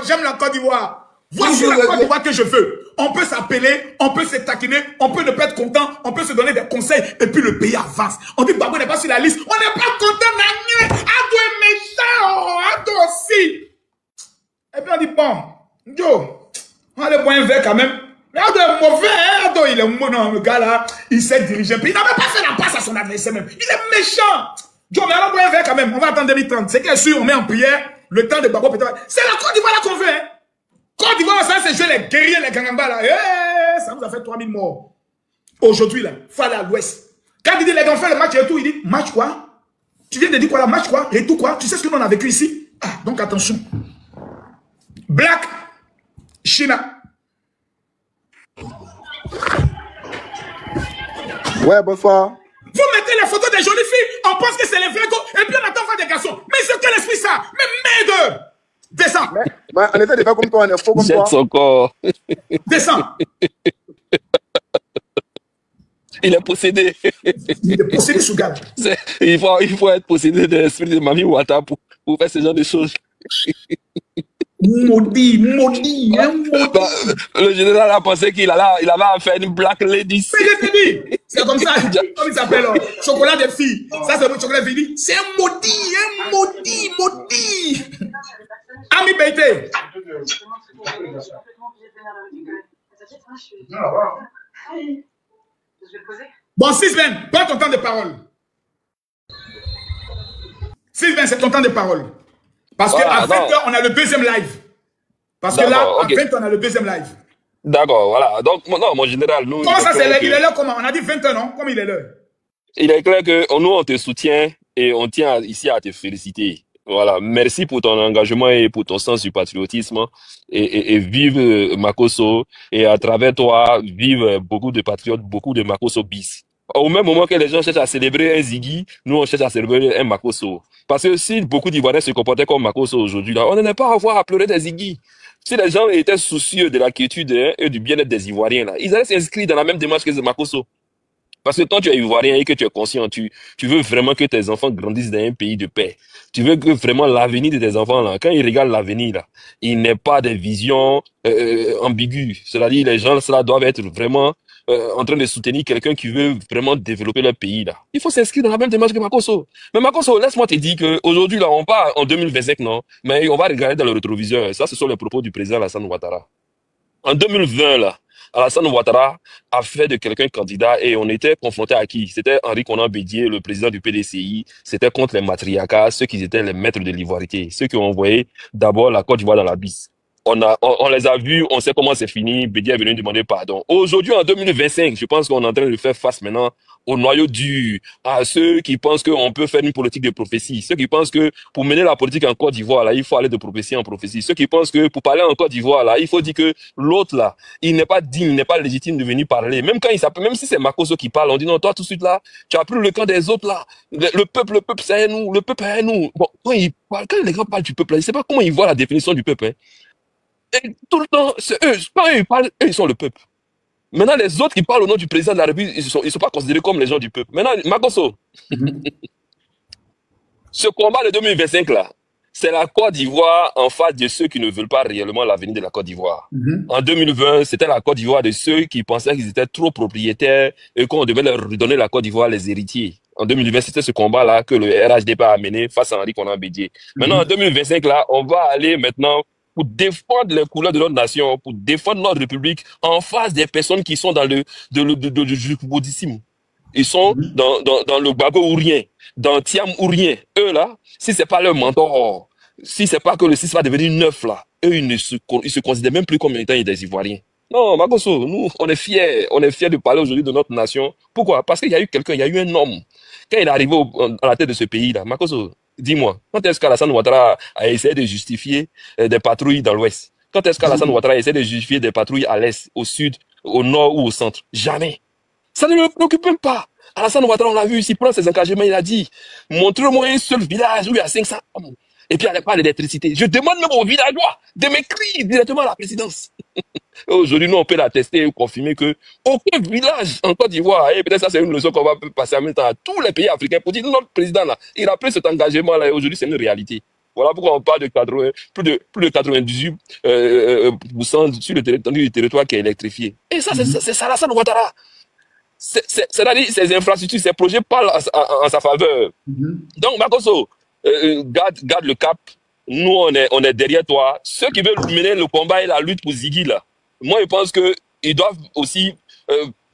J'aime la Côte d'Ivoire. Voici la Côte d'Ivoire que je veux. On peut s'appeler, on peut se taquiner, on peut ne pas être content, on peut se donner des conseils et puis le pays avance. On dit que Gbagbo n'est pas sur la liste. On n'est pas content d'Agné. Ado est méchant. Ado aussi. Et puis on dit, bon, Joe, on va aller boire un verre quand même. Mais Ado est mauvais. Ado, il est non, le gars là, il s'est dirigé. Puis il n'avait pas fait la passe à son adversaire même. Il est méchant. Joe, mais on va boire un verre quand même. On va attendre 2030. C'est qu'elle sûr, on met en prière le temps de Gbagbo peut-être. C'est la Côte d'Ivoire là qu'on veut, Côte d'Ivoire, ça c'est jouer les guerriers, les gangambas là. Ça nous a fait 3000 morts. Aujourd'hui, là, il faut aller à l'ouest. Quand il dit les gars, on fait le match et tout, il dit, match quoi? Tu viens de dire quoi là? Match quoi? Et tout quoi? Tu sais ce que nous on a vécu ici? Ah, donc attention. Black, China. Ouais, bonsoir. Vous mettez les photos des jolies filles, on pense que c'est les vrais gars, et puis on attend faire des garçons. Mais c'est quel esprit ça? Mais merde! Descends. Mais on essaie de faire comme toi, on est faux comme Jette toi. son corps. Descends. Il est possédé. Il est possédé sous garde. Il faut être possédé de l'esprit de Mami Ouattara pour faire ce genre de choses. Maudit, maudit, hein, Bah, le général a pensé qu'il avait à faire une black lady. mais je te dis, c'est comme ça, comme il s'appelle, chocolat des filles. Ça, c'est le chocolat des filles. C'est un maudit, maudit. Ami Beité. Bon, Sylvain, prends ton temps de parole. Sylvain, c'est ton temps de parole. Parce qu'à 20h, on a le deuxième live. Parce que là, à 20h, on a le deuxième live. D'accord, voilà. Donc, non, mon général, nous... Comment ça, il est là comment? On a dit 20h, non? Comme il est là. Il est clair que nous, on te soutient et on tient ici à te féliciter. Voilà. Merci pour ton engagement et pour ton sens du patriotisme. Et vive Makosso. Et à travers toi, vive beaucoup de patriotes, beaucoup de Makosso bis. Au même moment que les gens cherchent à célébrer un Ziggy, nous, on cherche à célébrer un Makosso. Parce que si beaucoup d'Ivoiriens se comportaient comme Makosso aujourd'hui, là, on n'en est pas à avoir à pleurer des Ziggy. Si les gens étaient soucieux de la quiétude et du bien-être des Ivoiriens, là, ils allaient s'inscrire dans la même démarche que Makosso. Parce que quand tu es Ivoirien et que tu es conscient, tu veux vraiment que tes enfants grandissent dans un pays de paix. Tu veux que vraiment l'avenir de tes enfants, là, quand ils regardent l'avenir, là, il n'est pas des visions ambiguës. C'est-à-dire, les gens, cela doivent être vraiment en train de soutenir quelqu'un qui veut vraiment développer leur pays, là. Il faut s'inscrire dans la même démarche que Makosso. Mais Makosso, laisse-moi te dire qu'aujourd'hui, là, on part en 2025, non? Mais on va regarder dans le rétroviseur. Ça, ce sont les propos du président Alassane Ouattara. En 2020, là, Alassane Ouattara a fait de quelqu'un candidat et on était confronté à qui? C'était Henri Konan Bédié, le président du PDCI. C'était contre les matriarcats, ceux qui étaient les maîtres de l'ivoirité, ceux qui ont envoyé d'abord la Côte d'Ivoire dans l'abysse. On les a vus, on sait comment c'est fini. Bédié est venu demander pardon. Aujourd'hui, en 2025, je pense qu'on est en train de faire face maintenant au noyau dur, à ceux qui pensent qu'on peut faire une politique de prophétie, ceux qui pensent que pour mener la politique en Côte d'Ivoire, là, il faut aller de prophétie en prophétie, ceux qui pensent que pour parler en Côte d'Ivoire, là, il faut dire que l'autre, là, il n'est pas digne, il n'est pas légitime de venir parler. Même quand il s'appelle, même si c'est Makosso qui parle, on dit non, toi, tout de suite, là, tu as pris le camp des autres, là. Le peuple, c'est nous, le peuple est nous. Bon, quand les gens parlent du peuple, là, je sais pas comment ils voient la définition du peuple, hein. Et tout le temps, c'est eux, quand eux, ils parlent, eux, ils sont le peuple. Maintenant, les autres qui parlent au nom du président de la République, ils sont pas considérés comme les gens du peuple. Maintenant, Makosso, ce combat de 2025 là, c'est la Côte d'Ivoire en face de ceux qui ne veulent pas réellement l'avenir de la Côte d'Ivoire. En 2020, c'était la Côte d'Ivoire de ceux qui pensaient qu'ils étaient trop propriétaires et qu'on devait leur redonner la Côte d'Ivoire les héritiers. En 2020, c'était ce combat-là que le RHDP a mené face à Henri Konan Bédié. Maintenant, en 2025 là, on va aller maintenant pour défendre les couleurs de notre nation, pour défendre notre République en face des personnes qui sont dans le juboudisme. Ils sont dans le Bago ou rien, dans Tiam ou rien. Eux là, si c'est pas leur mentor, si c'est pas que le 6 va devenir neuf là, eux ils se considèrent même plus comme étant des Ivoiriens. Non, Makosso, nous on est fiers de parler aujourd'hui de notre nation. Pourquoi? Parce qu'il y a eu quelqu'un, il y a eu un homme. Quand il est arrivé à la tête de ce pays là, Makosso, dis-moi, quand est-ce qu'Alassane Ouattara a essayé de justifier des patrouilles dans l'ouest? Quand est-ce qu'Alassane Ouattara a essayé de justifier des patrouilles à l'est, au sud, au nord ou au centre? Jamais. Ça ne le préoccupe même pas. Alassane Ouattara, on l'a vu ici, il prend ses engagements, il a dit, montrez-moi un seul village où il y a 500 hommes. Et puis, il n'y a pas d'électricité. Je demande même aux villageois de m'écrire directement à la présidence. Aujourd'hui, nous, on peut l'attester ou confirmer que aucun village en Côte d'Ivoire, et peut-être ça, c'est une leçon qu'on va passer en même temps à tous les pays africains pour dire, notre président, là, il a pris cet engagement-là, et aujourd'hui, c'est une réalité. Voilà pourquoi on parle de plus de 98% sur le territoire qui est électrifié. Et ça, c'est Alassane Ouattara. C'est-à-dire, ces infrastructures, ces projets parlent en sa faveur. Donc, Makosso, garde le cap. Nous, on est derrière toi. Ceux qui veulent mener le combat et la lutte pour Ziggy, là, moi, je pense qu'ils doivent aussi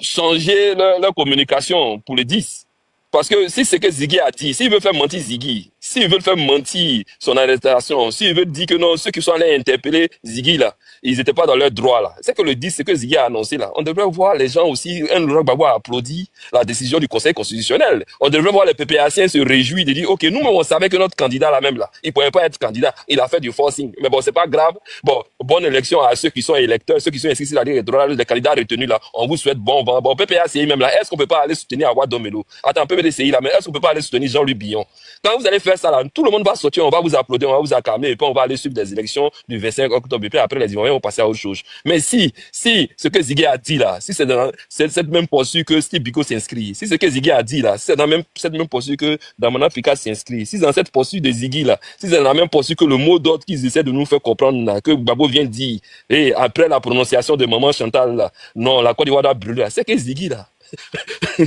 changer leur communication pour le 10. Parce que si c'est que Ziggy a dit, s'il veut faire mentir Ziggy, s'ils veulent faire mentir son arrestation, s'ils veulent dire que non, ceux qui sont allés interpeller Ziggy là, ils n'étaient pas dans leur droit là. C'est que le 10, c'est que Ziggy a annoncé là. On devrait voir les gens aussi, un Laurent Gbagbo a applaudi la décision du Conseil constitutionnel. On devrait voir les PPAciens se réjouir de dire, ok, nous on savait que notre candidat là même là, il pouvait pas être candidat, il a fait du forcing. Mais bon, c'est pas grave. Bon, bonne élection à ceux qui sont électeurs, ceux qui sont inscrits sur la liste des candidats retenus là. On vous souhaite bon vent. Bon, PPACI même là, est-ce qu'on peut pas aller soutenir Awa Domelo? Attends, PPDCI là, mais est-ce qu'on peut pas aller soutenir Jean-Louis Billon? Quand vous allez faire ça là, tout le monde va sortir, on va vous applaudir, on va vous acclamer, et puis on va aller suivre des élections du 25 octobre, et puis après les Ivoiriens vont passer à autre chose. Mais si ce que Ziggy a dit là, si c'est dans cette même posture que Steve Biko s'inscrit, si ce que Ziggy a dit là, si c'est dans cette même posture que Damana Africa s'inscrit, si c'est dans cette posture de Ziggy là, si c'est dans la même posture que le mot d'ordre qu'ils essaient de nous faire comprendre là, que Gbagbo vient de dire, et après la prononciation de Maman Chantal là, non, la Côte d'Ivoire doit brûler là, c'est que Ziggy là,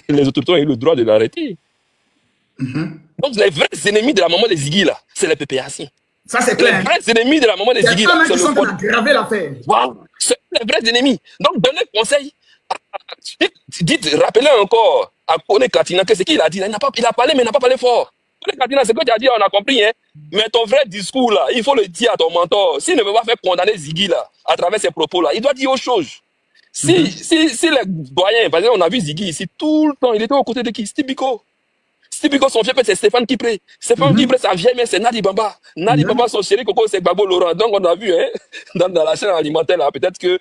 les autorités ont eu le droit de l'arrêter. Donc les vrais ennemis de la maman de Ziggy là, c'est les PPAciens. Ça c'est clair. Les vrais ennemis de la maman de Ziggy là, c'est le code. Graver l'affaire. Wow, c'est les vrais ennemis. Donc donnez conseil. Dites, rappelez encore à Kone Katina que ce qu'il a dit là, il a parlé mais il n'a pas parlé fort. Kone Katina, ce que tu as dit, on a compris, hein. Mais ton vrai discours là, il faut le dire à ton mentor. S'il ne veut pas faire condamner Ziggy là, à travers ses propos là, il doit dire autre chose. Si les doyens, par exemple, on a vu Ziggy ici tout le temps, il était aux côtés de qui? Steve Biko. Steve Biko, son vieux père, c'est Stéphane Kipré. Stéphane Kipré, sa vieille mère, c'est Nadi Bamba. Nadi Bamba, son chéri Coco, c'est Gbagbo Laurent. Donc, on a vu, hein, dans la chaîne alimentaire, là, peut-être que,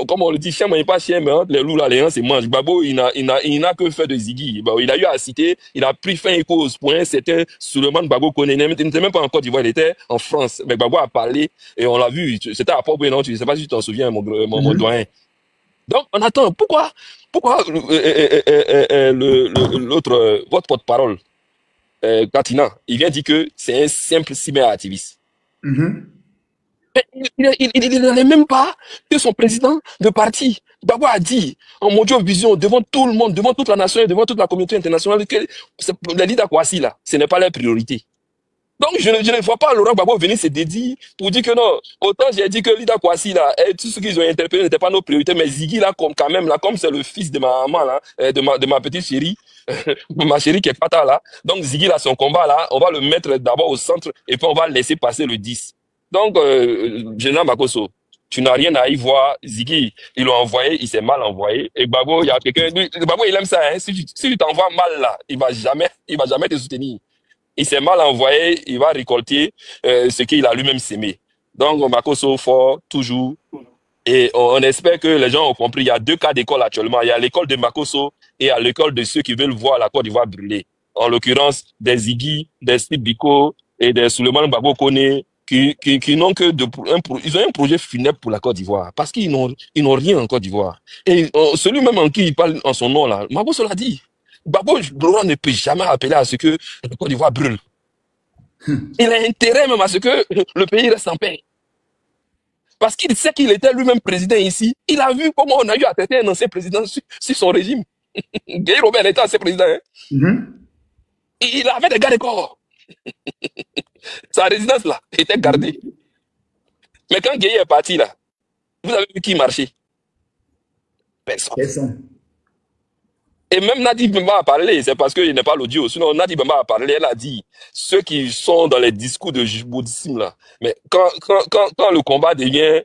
comme on le dit, chien mange pas chien, mais entre les loups, là, les gens, c'est mange. Gbagbo, il n'a que fait de Ziggy. Bon, il a eu à citer, il a pris fin et cause pour un certain Souleymane Gbagbo Koné. Il n'était même pas en Côte d'Ivoire, il était en France. Mais Gbagbo a parlé, et on l'a vu. C'était à Port-Boué, non? Je ne sais pas si tu t'en souviens, mon doyen. Donc, on attend. Pourquoi l'autre, votre porte-parole, Katina, il vient dire que c'est un simple cyberactiviste. Mais il n'en est même pas que son président de parti. Gbagbo a dit en Mojo Vision, devant tout le monde, devant toute la nation et devant toute la communauté internationale, que les leaders Kwasi là, ce n'est pas leur priorité. Donc, je ne vois pas Laurent Gbagbo venir se dédier pour dire que non. Autant j'ai dit que Lida Kwasi, là, et tout ce qu'ils ont interpellé n'était pas nos priorités, mais Ziggy, là, quand même, là, comme c'est le fils de ma maman, là, de ma petite chérie, ma chérie qui est pata, là. Donc, Ziggy, là, son combat, là, on va le mettre d'abord au centre, et puis on va laisser passer le 10. Donc, Général Makosso, tu n'as rien à y voir. Ziggy, ils l'ont envoyé, il s'est mal envoyé. Et Gbagbo, il y a quelqu'un, Gbagbo, il aime ça, hein. Si tu t'envoies mal, là, il va jamais te soutenir. Il s'est mal envoyé, il va récolter ce qu'il a lui-même sémé. Donc, Makosso fort, toujours. Et on espère que les gens ont compris. Il y a deux cas d'école actuellement. Il y a l'école de Makosso et il y a l'école de ceux qui veulent voir la Côte d'Ivoire brûler. En l'occurrence, des Ziggy, des Steve Biko et des Souleymane Gbagbo Koné qui n'ont que ils ont un projet funèbre pour la Côte d'Ivoire parce qu'ils n'ont rien en Côte d'Ivoire. Et celui même en qui il parle en son nom là, Makosso l'a dit. Gbagbo Laurent ne peut jamais appeler à ce que la Côte d'Ivoire brûle. Il a intérêt même à ce que le pays reste en paix. Parce qu'il sait qu'il était lui-même président ici. Il a vu comment on a eu à traiter un ancien président sur son régime. Guy Robert était ancien président. Hein? Il avait des gardes corps. Sa résidence là était gardée. Mais quand Guy est parti là, vous avez vu qui marchait? Personne. Et même Nadi Bamba a parlé, c'est parce qu'il n'est pas l'audio. Sinon, Nadi Bamba a parlé, elle a dit, ceux qui sont dans les discours de Jiboutisme, là, mais quand le combat devient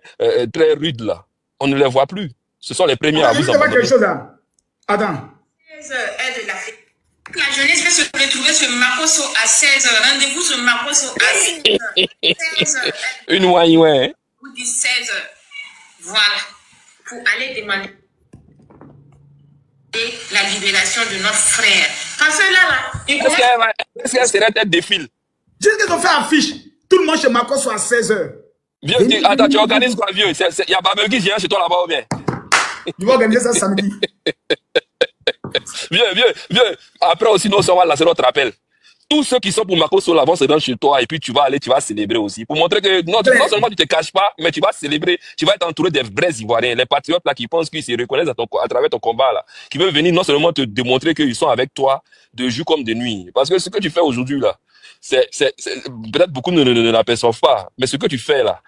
très rude, là, on ne les voit plus. Ce sont les premiers à vous abandonner. Quelque chose là. Adam. La jeunesse va se retrouver sur Makosso à 16h. Rendez-vous sur Makosso à 16h. Une ouais. Vous dites 16h. Voilà. Pour aller demander la libération de notre frère. Parce que là, est-ce qu'elle serait tête de fil? Juste qu'ils ont fait affiche. Tout le monde chez Makosso à 16h. Vieux, attends, tu organises quoi, vieux? Il y a Babel qui vient chez toi là-bas ou bien? Tu vas organiser ça samedi. Vieux. Après aussi, nous sommes là, c'est notre appel. Tous ceux qui sont pour Makosso là vont se rendre chez toi et puis tu vas célébrer aussi. Pour montrer que non seulement tu te caches pas, mais tu vas célébrer, tu vas être entouré des vrais Ivoiriens, les patriotes là qui pensent qu'ils se reconnaissent à travers ton combat là, qui veulent venir non seulement te démontrer qu'ils sont avec toi de jour comme de nuit. Parce que ce que tu fais aujourd'hui là, c'est peut-être beaucoup ne l'aperçoivent pas, mais ce que tu fais là,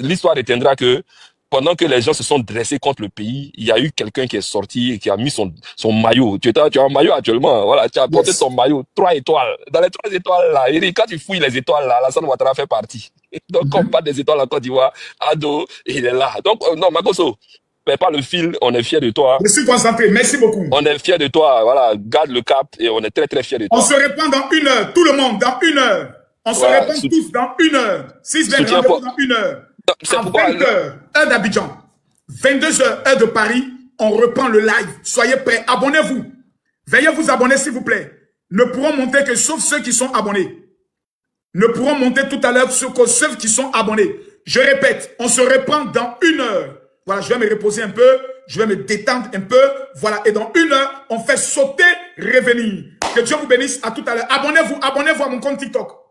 l'histoire retiendra que pendant que les gens se sont dressés contre le pays, il y a eu quelqu'un qui est sorti et qui a mis son maillot. Tu as un maillot actuellement, voilà, tu as porté ton maillot, 3 étoiles. Dans les 3 étoiles là, Eric, quand tu fouilles les étoiles là, Alassane Ouattara fait partie. Donc, on parle des étoiles en Côte d'Ivoire, Ado, il est là. Donc, non, Makosso, perds pas le fil, on est fiers de toi. Je suis concentré, merci beaucoup. On est fiers de toi, voilà, garde le cap et on est très très fiers de toi. On se répand dans 1 heure, tout le monde, dans 1 heure. On se répand tous dans 1 heure. 6 vers rendez-vous dans 1 heure. À 20h, heure d'Abidjan. 22h, heure de Paris, on reprend le live. Soyez prêts, abonnez-vous. Veuillez vous abonner s'il vous plaît. Ne pourront monter que sauf ceux qui sont abonnés. Ne pourront monter tout à l'heure que ceux qui sont abonnés. Je répète, on se reprend dans 1 heure. Voilà, je vais me reposer un peu, je vais me détendre un peu. Voilà, et dans 1 heure, on fait sauter, revenir. Que Dieu vous bénisse, à tout à l'heure. Abonnez-vous à mon compte TikTok.